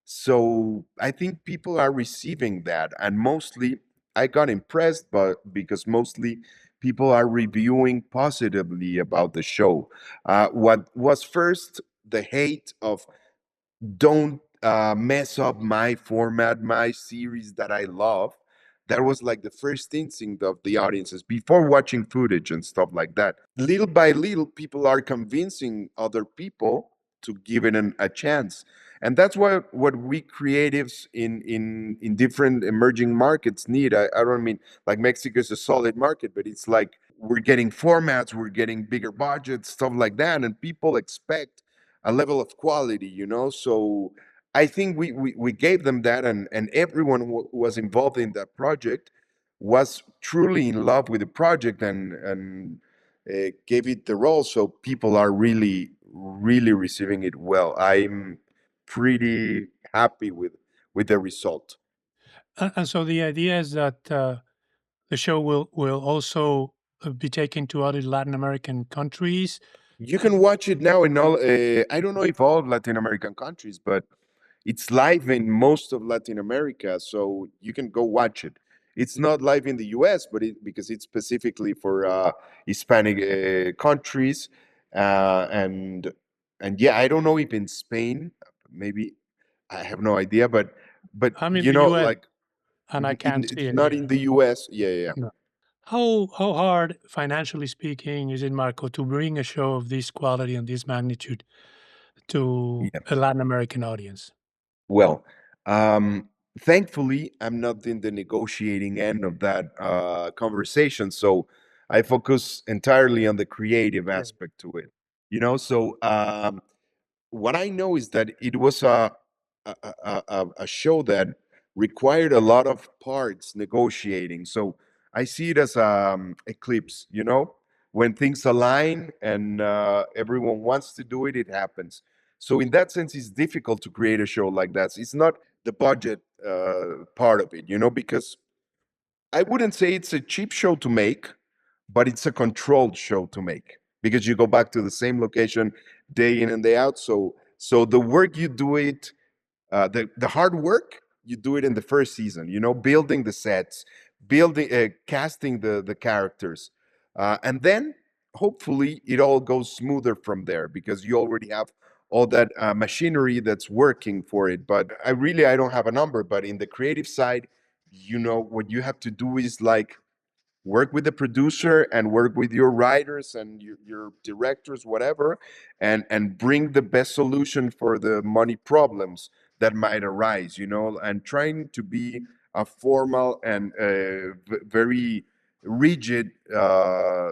So I think people are receiving that, and mostly I got impressed, but because mostly people are reviewing positively about the show. What was first the hate of don't mess up my format, my series that I love. That was like the first instinct of the audiences before watching footage and stuff like that. Little by little, people are convincing other people to give it a chance. And that's what we creatives in different emerging markets need. I don't mean like Mexico is a solid market, but it's like we're getting formats, we're getting bigger budgets, stuff like that, and people expect a level of quality, you know. So I think we gave them that, and everyone who was involved in that project was truly in love with the project and gave it the role. So people are really receiving it well. I'm pretty happy with the result. And so the idea is that the show will also be taken to other Latin American countries. You can watch it now in all. I don't know if all Latin American countries, but it's live in most of Latin America, so you can go watch it. It's not live in the U.S., but because it's specifically for Hispanic countries, and yeah, I don't know if in Spain, maybe I have no idea, but I'm in you the know, U.S. like and I can't see it's it not here. in the U.S. Yeah, yeah, No. How hard, financially speaking, is it, Marco, to bring a show of this quality and this magnitude to yeah. a Latin American audience? Well, um, thankfully, I'm not in the negotiating end of that conversation, so I focus entirely on the creative Yeah. aspect to it. You know, so what I know is that it was a show that required a lot of parts negotiating. So I see it as eclipse. You know, when things align and everyone wants to do it, it happens. So in that sense, it's difficult to create a show like that. It's not the budget part of it, you know, because I wouldn't say it's a cheap show to make, but it's a controlled show to make because you go back to the same location day in and day out. So the work you do it, the hard work you do it in the first season. You know, building the sets, building, casting the characters, and then hopefully it all goes smoother from there because you already have all that machinery that's working for it. But I don't have a number, but in the creative side, you know, what you have to do is like work with the producer and work with your writers and your directors, whatever, and bring the best solution for the money problems that might arise, you know, and trying to be a formal and very rigid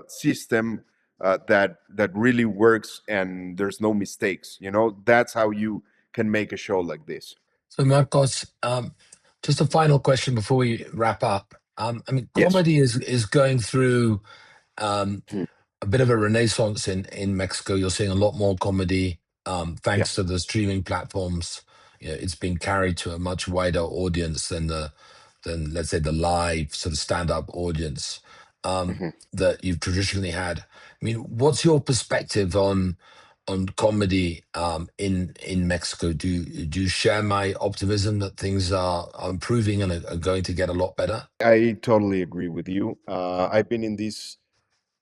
system that really works and there's no mistakes, you know. That's how you can make a show like this. So, Marcos, just a final question before we wrap up. I mean, Yes. comedy is going through a bit of a renaissance in Mexico. You're seeing a lot more comedy thanks to the streaming platforms. It's been carried to a much wider audience than let's say the live sort of stand-up audience that you've traditionally had. I mean, what's your perspective on comedy in Mexico? Do you share my optimism that things are improving and are going to get a lot better? I totally agree with you. I've been in this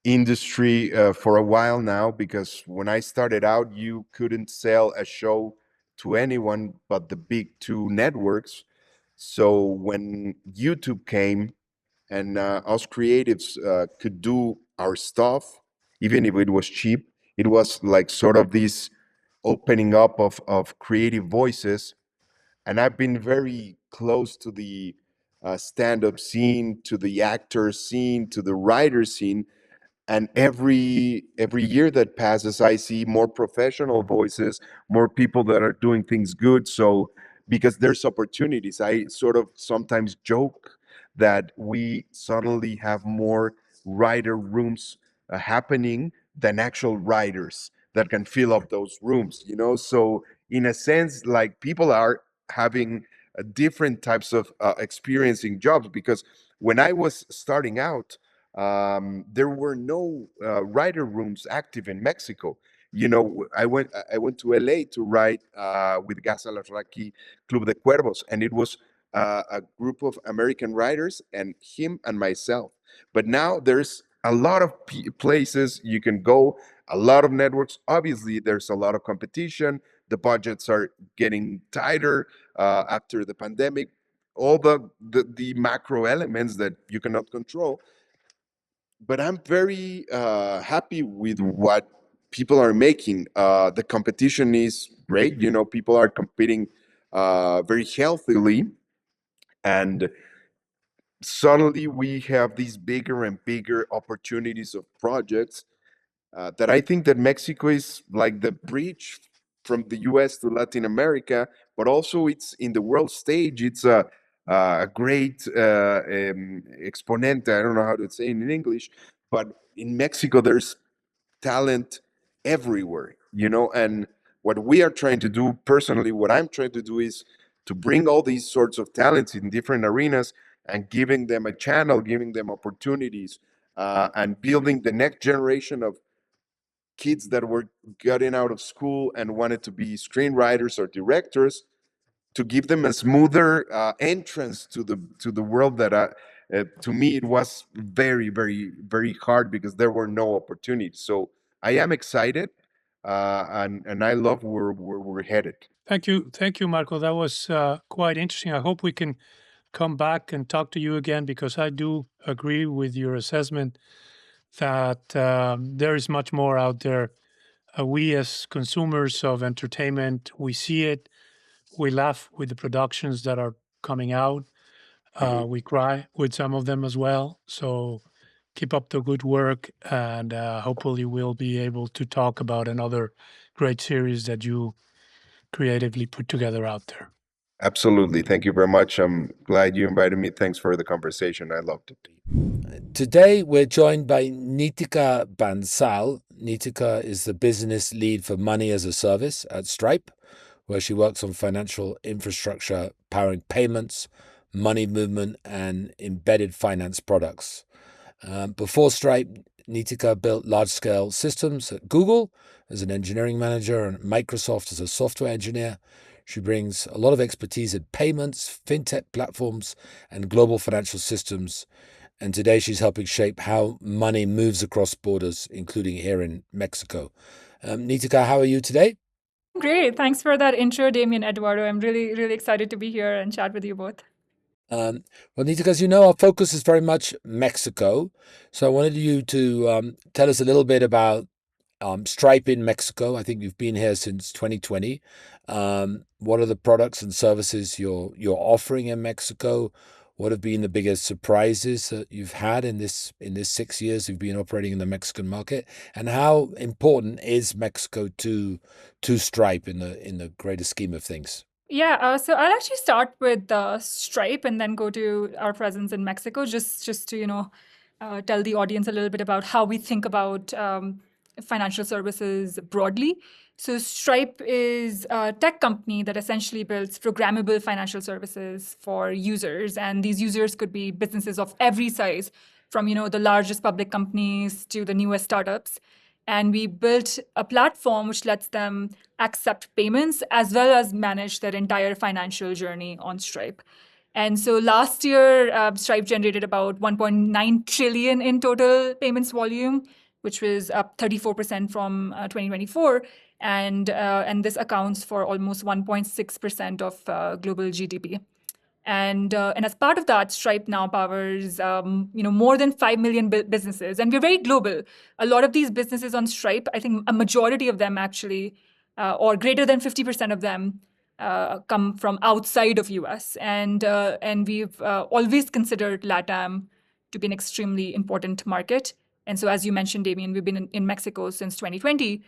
industry for a while now, because when I started out, you couldn't sell a show to anyone but the big two networks. So when YouTube came and us creatives could do our stuff, even if it was cheap, it was like sort of this opening up of creative voices. And I've been very close to the stand-up scene, to the actor scene, to the writer scene, and every year that passes, I see more professional voices, more people that are doing things good. So because there's opportunities, I sort of sometimes joke that we suddenly have more writer rooms happening than actual writers that can fill up those rooms, so in a sense, like, people are having different types of experiencing jobs, because when I was starting out, there were no writer rooms active in Mexico. I went to LA to write with Gas Alarraqui Club de Cuervos, and it was a group of American writers and him and myself. But now there's a lot of places you can go, a lot of networks. Obviously, there's a lot of competition. The budgets are getting tighter after the pandemic. All the macro elements that you cannot control, but I'm very happy with what people are making. The competition is great. People are competing very healthily, and suddenly we have these bigger and bigger opportunities of projects that I think that Mexico is like the bridge from the U.S. to Latin America, but also it's in the world stage. It's a great exponent. I don't know how to say it in English, but in Mexico there's talent everywhere, and what we are trying to do, personally, what I'm trying to do is to bring all these sorts of talents in different arenas and giving them a channel, giving them opportunities, and building the next generation of kids that were getting out of school and wanted to be screenwriters or directors, to give them a smoother entrance to the world that to me it was very, very, very hard, because there were no opportunities. So I am excited, and I love where we're headed. Thank you, Marco. That was quite interesting. I hope we can come back and talk to you again, because I do agree with your assessment that there is much more out there. We as consumers of entertainment, we see it, we laugh with the productions that are coming out. We cry with some of them as well. So keep up the good work, and hopefully we'll be able to talk about another great series that you creatively put together out there. Absolutely. Thank you very much. I'm glad you invited me. Thanks for the conversation. I loved it. Today, we're joined by Neetika Bansal. Neetika is the business lead for Money as a Service at Stripe, where she works on financial infrastructure, powering payments, money movement, and embedded finance products. Before Stripe, Neetika built large-scale systems at Google as an engineering manager and Microsoft as a software engineer. She brings a lot of expertise in payments, fintech platforms, and global financial systems. And today she's helping shape how money moves across borders, including here in Mexico. Neetika, how are you today? Great. Thanks for that intro, Damian, Eduardo. I'm really, really excited to be here and chat with you both. Well, Neetika, as you know, our focus is very much Mexico. So I wanted you to tell us a little bit about Stripe in Mexico. I think you've been here since 2020. What are the products and services you're offering in Mexico? What have been the biggest surprises that you've had in this 6 years you've been operating in the Mexican market? And how important is Mexico to Stripe in the greater scheme of things? Yeah, so I'll actually start with Stripe and then go to our presence in Mexico, just to tell the audience a little bit about how we think about financial services broadly. So Stripe is a tech company that essentially builds programmable financial services for users. And these users could be businesses of every size, from the largest public companies to the newest startups. And we built a platform which lets them accept payments as well as manage their entire financial journey on Stripe. And so last year, Stripe generated about 1.9 trillion in total payments volume, which was up 34% from 2024. And this accounts for almost 1.6% of global GDP. And as part of that, Stripe now powers more than 5 million businesses, and we're very global. A lot of these businesses on Stripe, I think a majority of them actually, or greater than 50% of them, come from outside of US, and we've always considered LATAM to be an extremely important market. And so, as you mentioned, Damian, we've been in Mexico since 2020.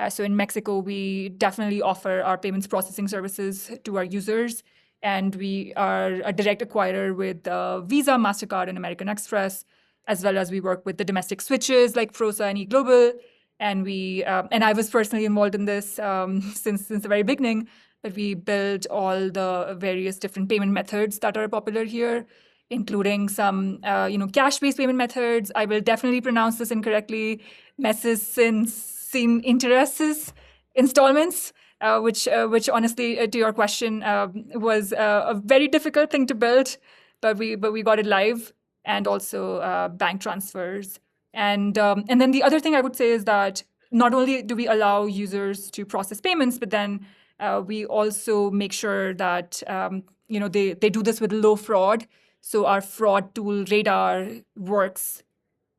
So in Mexico, we definitely offer our payments processing services to our users. And we are a direct acquirer with Visa, MasterCard, and American Express, as well as we work with the domestic switches like Prosa and eGlobal. And I was personally involved in this since the very beginning. But we build all the various different payment methods that are popular here, including some cash-based payment methods. I will definitely pronounce this incorrectly. Meses sin intereses installments. Which honestly, to your question, was a very difficult thing to build, but we got it live, and also bank transfers. And then the other thing I would say is that not only do we allow users to process payments, but then we also make sure that they do this with low fraud. So our fraud tool Radar works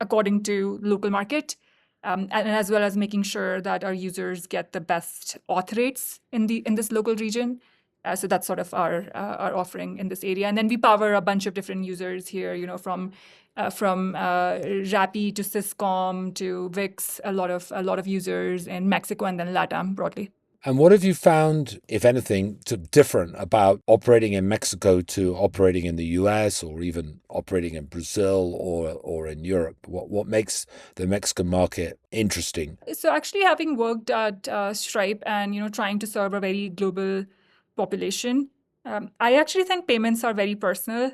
according to local market. And as well as making sure that our users get the best auth rates in this local region. So that's sort of our offering in this area. And then we power a bunch of different users here, from Rappi to Syscom to Wix, a lot of users in Mexico and then LATAM broadly. And what have you found, if anything, different about operating in Mexico to operating in the US or even operating in Brazil or in Europe? What makes the Mexican market interesting? So actually, having worked at Stripe and trying to serve a very global population, I actually think payments are very personal.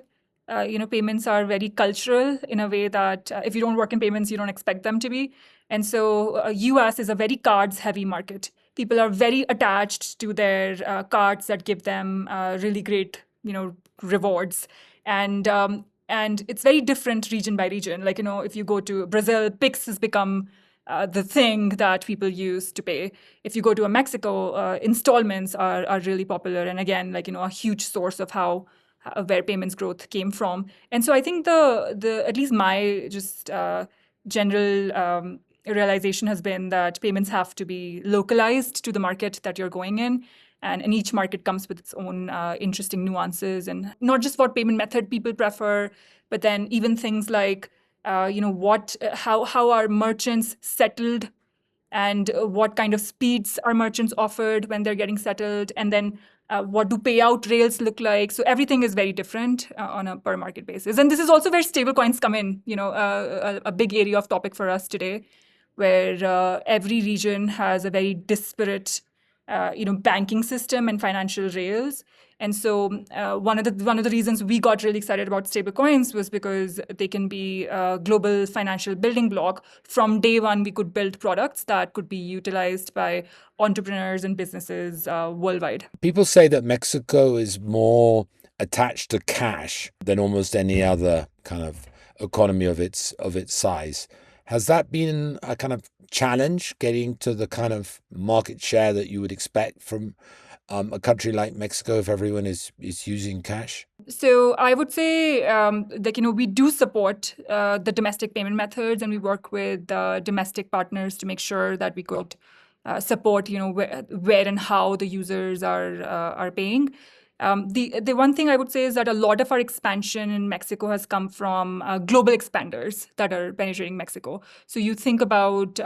Payments are very cultural in a way that if you don't work in payments, you don't expect them to be. And so US is a very cards-heavy market. People are very attached to their cards that give them really great, rewards. And it's very different region by region. Like, if you go to Brazil, Pix has become the thing that people use to pay. If you go to Mexico, installments are really popular. And again, a huge source of where payments growth came from. And so I think the at least my just general realization has been that payments have to be localized to the market that you're going in. And each market comes with its own interesting nuances, and not just what payment method people prefer, but then even things like, how are merchants settled, and what kind of speeds are merchants offered when they're getting settled, and then what do payout rails look like? So everything is very different on a per market basis. And this is also where stablecoins come in, a big area of topic for us today, where every region has a very disparate, banking system and financial rails. And so one of the reasons we got really excited about stablecoins was because they can be a global financial building block. From day one, we could build products that could be utilized by entrepreneurs and businesses worldwide. People say that Mexico is more attached to cash than almost any other kind of economy of its size. Has that been a kind of challenge, getting to the kind of market share that you would expect from a country like Mexico if everyone is using cash? So I would say we do support the domestic payment methods, and we work with domestic partners to make sure that we could support where and how the users are paying. The one thing I would say is that a lot of our expansion in Mexico has come from global expanders that are penetrating Mexico. So you think about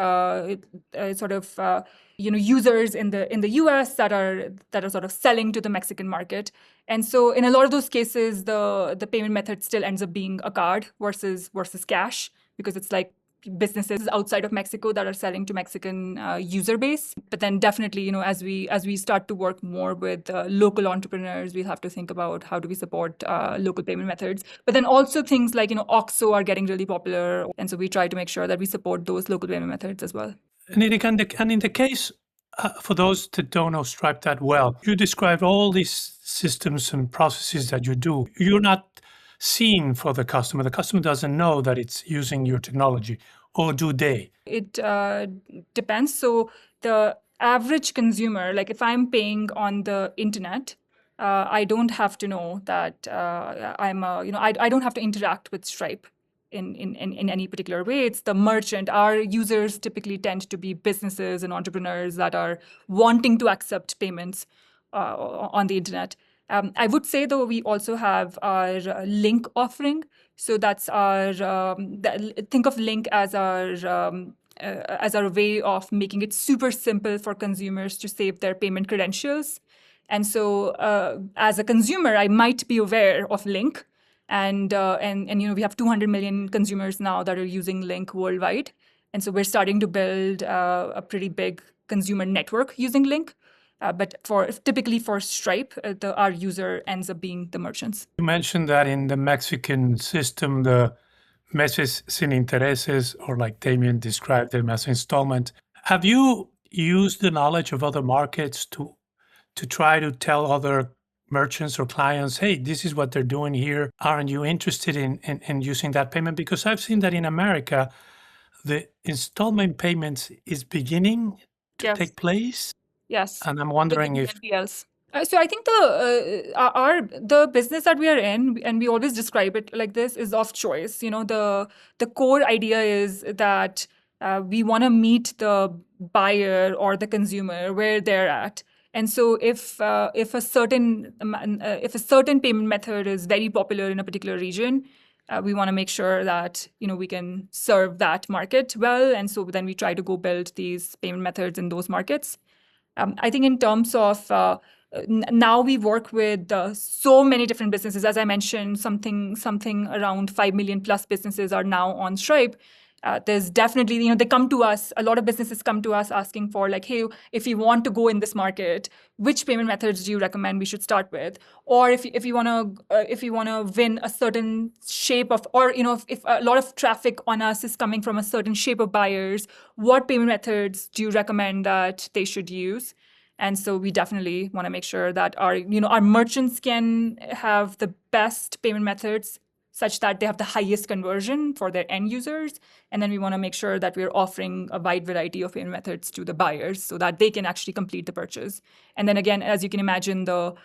users in the US that are sort of selling to the Mexican market. And so in a lot of those cases, the payment method still ends up being a card versus cash, because it's like businesses outside of Mexico that are selling to Mexican user base. But then definitely, as we start to work more with local entrepreneurs, we'll have to think about how do we support local payment methods. But then also things like, OXXO are getting really popular. And so we try to make sure that we support those local payment methods as well. And in the case, for those that don't know Stripe that well, you describe all these systems and processes that you do. You're not seen for the customer. The customer doesn't know that it's using your technology, or do they? It depends. So the average consumer, like if I'm paying on the internet, I don't have to know that I don't have to interact with Stripe in any particular way. It's the merchant. Our users typically tend to be businesses and entrepreneurs that are wanting to accept payments on the internet. I would say, though, we also have our link offering. So that's our think of link as our way of making it super simple for consumers to save their payment credentials. And so, as a consumer, I might be aware of link, and we have 200 million consumers now that are using link worldwide. And so we're starting to build a pretty big consumer network using link. But typically for Stripe, our user ends up being the merchants. You mentioned that in the Mexican system, the meses sin intereses, or like Damian described them as installment. Have you used the knowledge of other markets to try to tell other merchants or clients, hey, this is what they're doing here. Aren't you interested in using that payment? Because I've seen that in America, the installment payments is beginning to take place. Yes. And I'm wondering if NPLs. So I think the business that we are in, and we always describe it like this, is of choice. The core idea is that we want to meet the buyer or the consumer where they're at. And so if a certain payment method is very popular in a particular region, we want to make sure that we can serve that market well. And so then we try to go build these payment methods in those markets. I think in terms of now we work with so many different businesses. As I mentioned, something around 5 million plus businesses are now on Stripe. There's definitely, they come to us, a lot of businesses come to us asking for like, hey, if you want to go in this market, which payment methods do you recommend we should start with? Or if you want to win a certain shape of, or if a lot of traffic on us is coming from a certain shape of buyers, what payment methods do you recommend that they should use? And so we definitely want to make sure that our merchants can have the best payment methods such that they have the highest conversion for their end users. And then we want to make sure that we're offering a wide variety of payment methods to the buyers so that they can actually complete the purchase. And then again, as you can imagine, the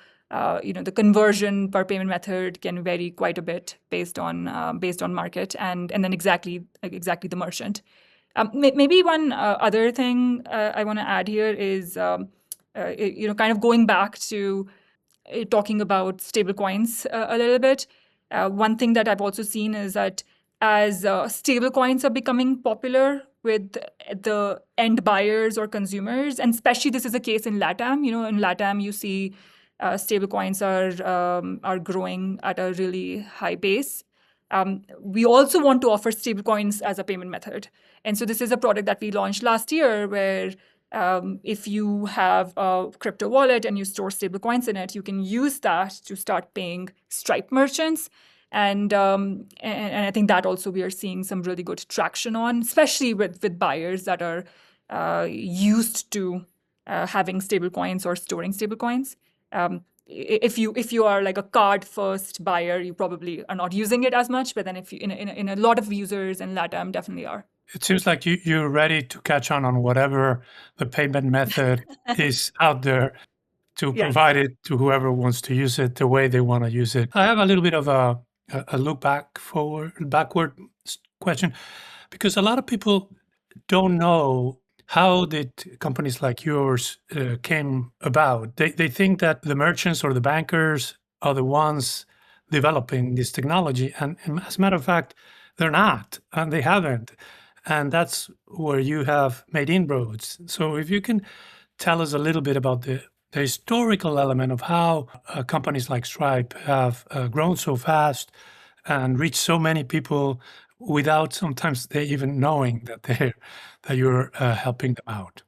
conversion per payment method can vary quite a bit based on market and then exactly the merchant. Maybe one other thing I want to add here is kind of going back to talking about stablecoins a little bit. One thing that I've also seen is that as stablecoins are becoming popular with the end buyers or consumers, and especially this is a case in LATAM. In LATAM, you see stablecoins are growing at a really high pace. We also want to offer stablecoins as a payment method. And so this is a product that we launched last year where if you have a crypto wallet and you store stablecoins in it, you can use that to start paying Stripe merchants. And I think that also we are seeing some really good traction on, especially with buyers that are used to having stablecoins or storing stablecoins. If you are like a card first buyer, you probably are not using it as much. But then if you in a lot of users in LATAM definitely are. It seems like you're ready to catch on whatever the payment method is out there to provide it to whoever wants to use it the way they want to use it. I have a little bit of a look backward question, because a lot of people don't know how did companies like yours came about. They think that the merchants or the bankers are the ones developing this technology, and as a matter of fact, they're not, and they haven't. And that's where you have made inroads. So if you can tell us a little bit about the historical element of how companies like Stripe have grown so fast and reached so many people without sometimes they even knowing that you're helping them out.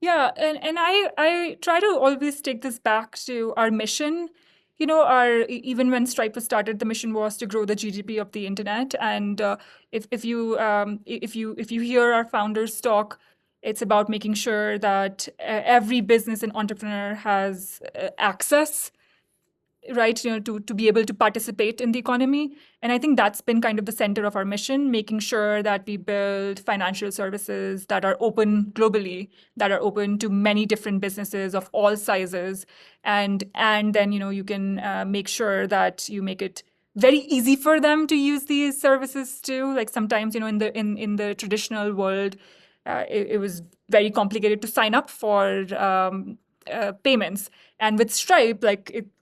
Yeah, and I try to always take this back to our mission. Even when Stripe was started, the mission was to grow the GDP of the internet. And if you hear our founders talk, it's about making sure that every business and entrepreneur has access, right, to be able to participate in the economy. And I think that's been kind of the center of our mission, making sure that we build financial services that are open globally, that are open to many different businesses of all sizes. And then, you can make sure that you make it very easy for them to use these services too. Like sometimes, in the traditional world, it was very complicated to sign up for payments. And with Stripe,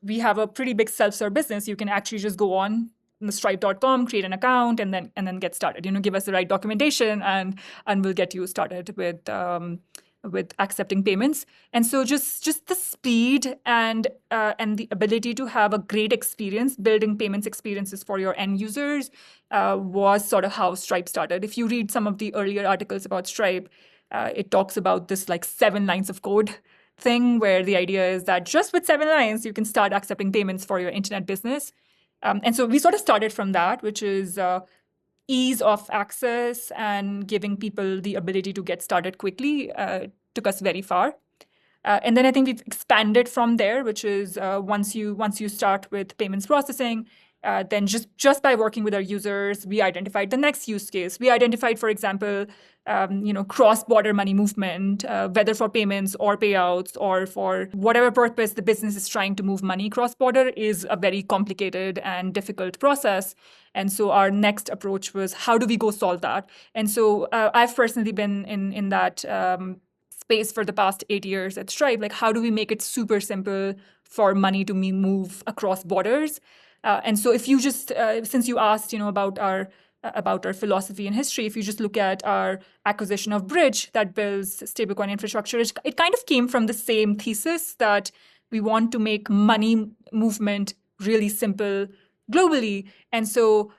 we have a pretty big self-serve business. You can actually just go on the stripe.com, create an account, and then get started. Give us the right documentation, and we'll get you started with accepting payments. And so just the speed and the ability to have a great experience building payments experiences for your end users was sort of how Stripe started. If you read some of the earlier articles about Stripe, it talks about this 7 lines of code thing, where the idea is that just with 7 lines, you can start accepting payments for your internet business. And so we sort of started from that, which is ease of access and giving people the ability to get started quickly took us very far. And then I think we've expanded from there, which is once you start with payments processing, then just by working with our users, we identified the next use case. We identified, for example, cross-border money movement, whether for payments or payouts or for whatever purpose the business is trying to move money cross-border is a very complicated and difficult process. And so our next approach was, how do we go solve that? And so I've personally been in that space for the past 8 years at Stripe. How do we make it super simple for money to move across borders? And so if you just, since you asked, about our philosophy and history, if you just look at our acquisition of Bridge that builds stablecoin infrastructure, it kind of came from the same thesis that we want to make money movement really simple globally. And so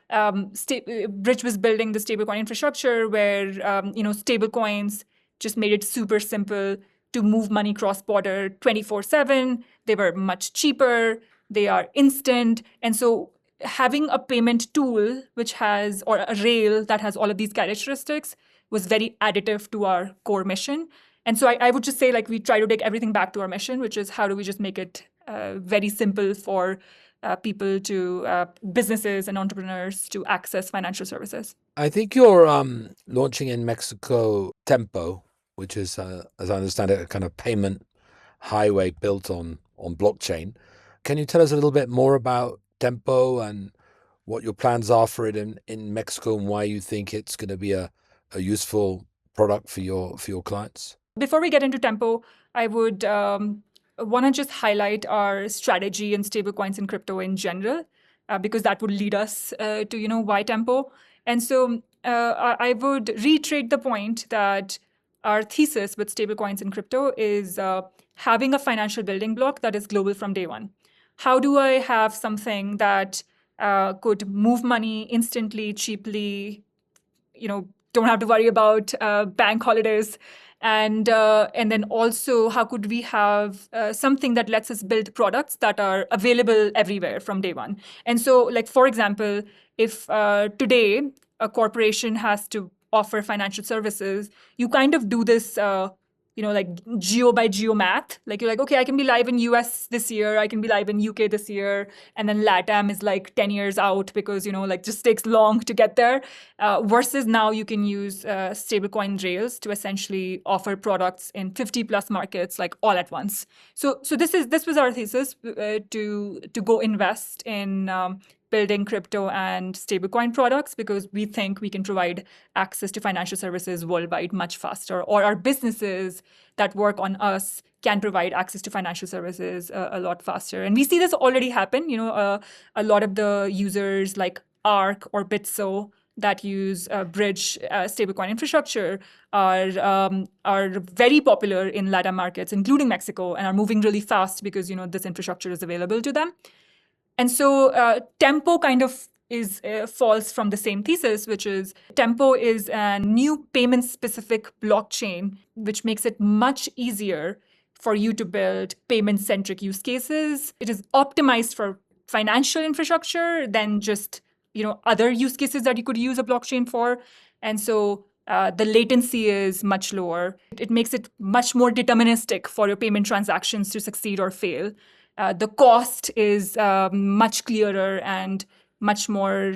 Bridge was building the stablecoin infrastructure where, stablecoins just made it super simple to move money cross-border 24/7. They were much cheaper. They are instant. And so having a payment tool or a rail that has all of these characteristics was very additive to our core mission. And so I would just say we try to take everything back to our mission, which is how do we just make it very simple for people businesses and entrepreneurs to access financial services. I think you're launching in Mexico Tempo, which is, as I understand it, a kind of payment highway built on blockchain. Can you tell us a little bit more about Tempo and what your plans are for it in Mexico, and why you think it's going to be a useful product for your clients? Before we get into Tempo, I would want to just highlight our strategy in stablecoins and crypto in general, because that would lead us to why Tempo. And so I would reiterate the point that our thesis with stablecoins and crypto is having a financial building block that is global from day one. How do I have something that could move money instantly, cheaply, don't have to worry about bank holidays, and then also how could we have something that lets us build products that are available everywhere from day one? And so, for example, if today a corporation has to offer financial services, you kind of do this geo by geo math. You're okay, I can be live in US this year, I can be live in UK this year, and then LATAM is 10 years out because, just takes long to get there. Versus now you can use stablecoin rails to essentially offer products in 50 plus markets, all at once. So this was our thesis to go invest in building crypto and stablecoin products, because we think we can provide access to financial services worldwide much faster, or our businesses that work on us can provide access to financial services a lot faster. And we see this already happen. A lot of the users like ARC or Bitso that use Bridge stablecoin infrastructure are very popular in Latin markets, including Mexico, and are moving really fast because this infrastructure is available to them. And so Tempo kind of falls from the same thesis, which is Tempo is a new payment-specific blockchain, which makes it much easier for you to build payment-centric use cases. It is optimized for financial infrastructure than just other use cases that you could use a blockchain for. And so the latency is much lower. It makes it much more deterministic for your payment transactions to succeed or fail. The cost is much clearer and much more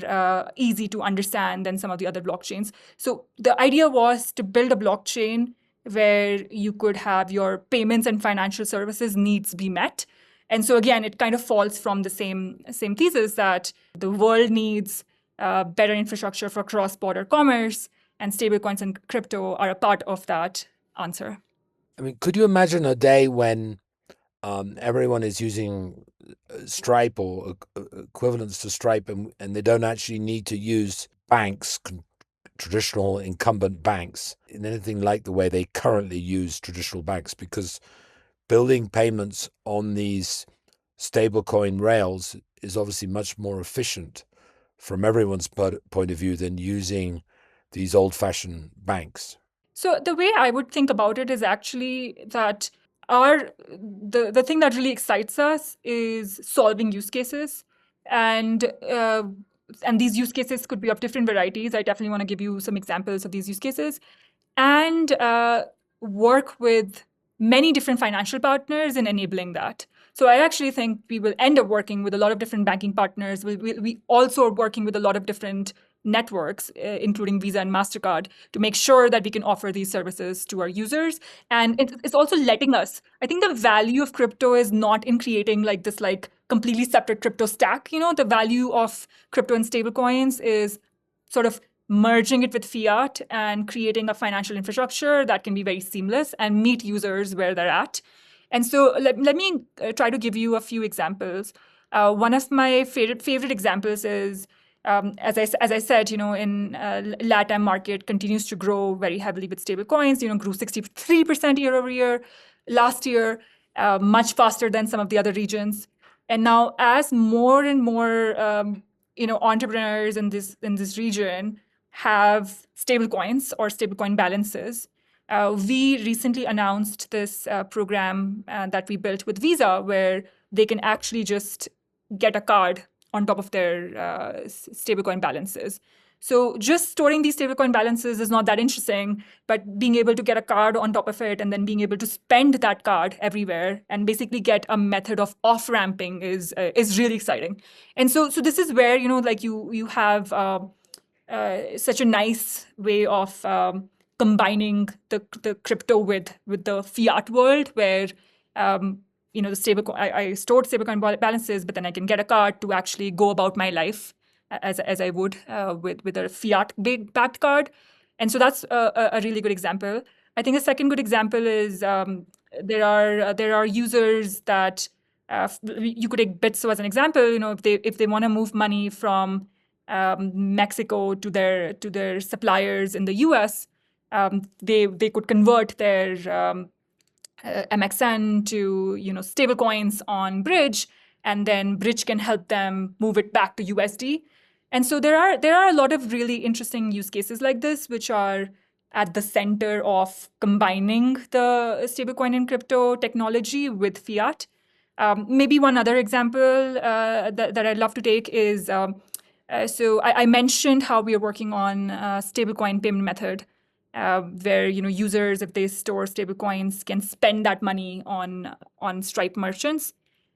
easy to understand than some of the other blockchains. So the idea was to build a blockchain where you could have your payments and financial services needs be met. And so again, it kind of falls from the same thesis that the world needs better infrastructure for cross-border commerce, and stablecoins and crypto are a part of that answer. I mean, could you imagine a day when everyone is using Stripe or equivalents to Stripe, and they don't actually need to use banks, traditional incumbent banks, in anything like the way they currently use traditional banks, because building payments on these stablecoin rails is obviously much more efficient from everyone's point of view than using these old-fashioned banks? So the way I would think about it is actually that the thing that really excites us is solving use cases, and these use cases could be of different varieties. I definitely want to give you some examples of these use cases, and work with many different financial partners in enabling that. So I actually think we will end up working with a lot of different banking partners. We also are working with a lot of different networks, including Visa and MasterCard, to make sure that we can offer these services to our users. And it's also letting us, I think the value of crypto is not in creating this completely separate crypto stack. The value of crypto and stablecoins is sort of merging it with fiat and creating a financial infrastructure that can be very seamless and meet users where they're at. And so let me try to give you a few examples. One of my favorite examples is, as I said, in LATAM market continues to grow very heavily with stablecoins. Grew 63% year over year last year, much faster than some of the other regions. And now, as more and more entrepreneurs in this region have stablecoins or stablecoin balances, we recently announced this program that we built with Visa, where they can actually just get a card on top of their stablecoin balances. So just storing these stablecoin balances is not that interesting, but being able to get a card on top of it and then being able to spend that card everywhere and basically get a method of off-ramping is really exciting. And so this is where you have such a nice way of combining the crypto with the fiat world, where the stablecoin, I stored stablecoin balances, but then I can get a card to actually go about my life as I would with a fiat-backed card. And so that's a really good example. I think a second good example is there are users that you could take Bitso as an example. If they want to move money from Mexico to their suppliers in the US, they could convert their MXN to stablecoins on Bridge, and then Bridge can help them move it back to USD. And so there are a lot of really interesting use cases like this, which are at the center of combining the stablecoin and crypto technology with fiat. Maybe one other example that I'd love to take is, so I mentioned how we are working on a stablecoin payment method, where users, if they store stablecoins, can spend that money on Stripe merchants.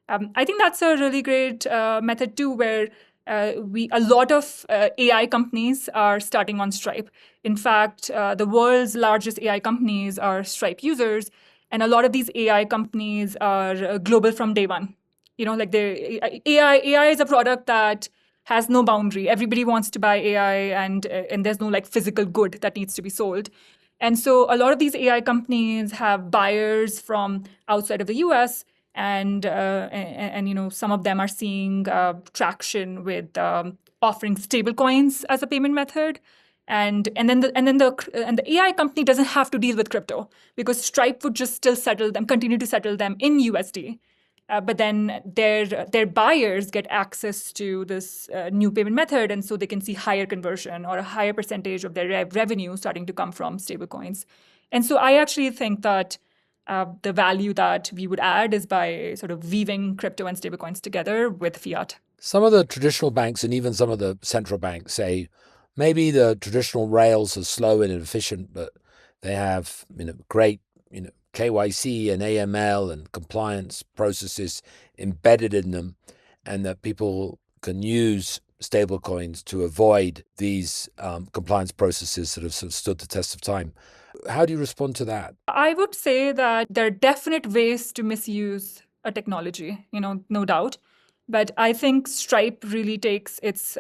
I think that's a really great method too, where a lot of AI companies are starting on Stripe. In fact, the world's largest AI companies are Stripe users, and a lot of these AI companies are global from day one. AI is a product that has no boundary. Everybody wants to buy AI, and there's no physical good that needs to be sold. And so a lot of these AI companies have buyers from outside of the US, and some of them are seeing traction with offering stablecoins as a payment method. And then the AI company doesn't have to deal with crypto, because Stripe would just still continue to settle them in USD. But then their buyers get access to this new payment method, and so they can see higher conversion or a higher percentage of their revenue starting to come from stablecoins. And so I actually think that the value that we would add is by sort of weaving crypto and stablecoins together with fiat. Some of the traditional banks and even some of the central banks say maybe the traditional rails are slow and inefficient, but they have great KYC and AML and compliance processes embedded in them, and that people can use stablecoins to avoid these compliance processes that have sort of stood the test of time. How do you respond to that? I would say that there are definite ways to misuse a technology, no doubt. But I think Stripe really takes its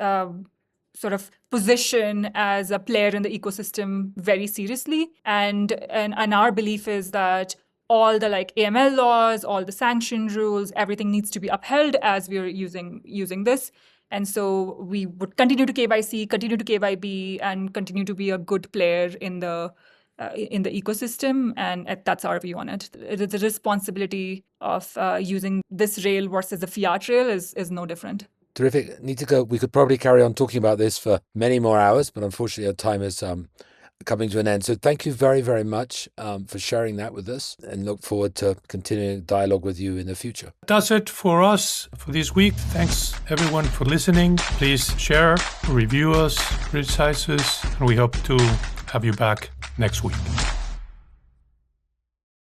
sort of position as a player in the ecosystem very seriously. And our belief is that all the AML laws, all the sanction rules, everything needs to be upheld as we're using this. And so we would continue to KYC, continue to KYB, and continue to be a good player in the ecosystem. And that's our view on it. The responsibility of using this rail versus the fiat rail is no different. Terrific. Neetika, we could probably carry on talking about this for many more hours, but unfortunately our time is coming to an end. So thank you very, very much for sharing that with us, and look forward to continuing dialogue with you in the future. That's it for us for this week. Thanks everyone for listening. Please share, review us, criticize us, and we hope to have you back next week.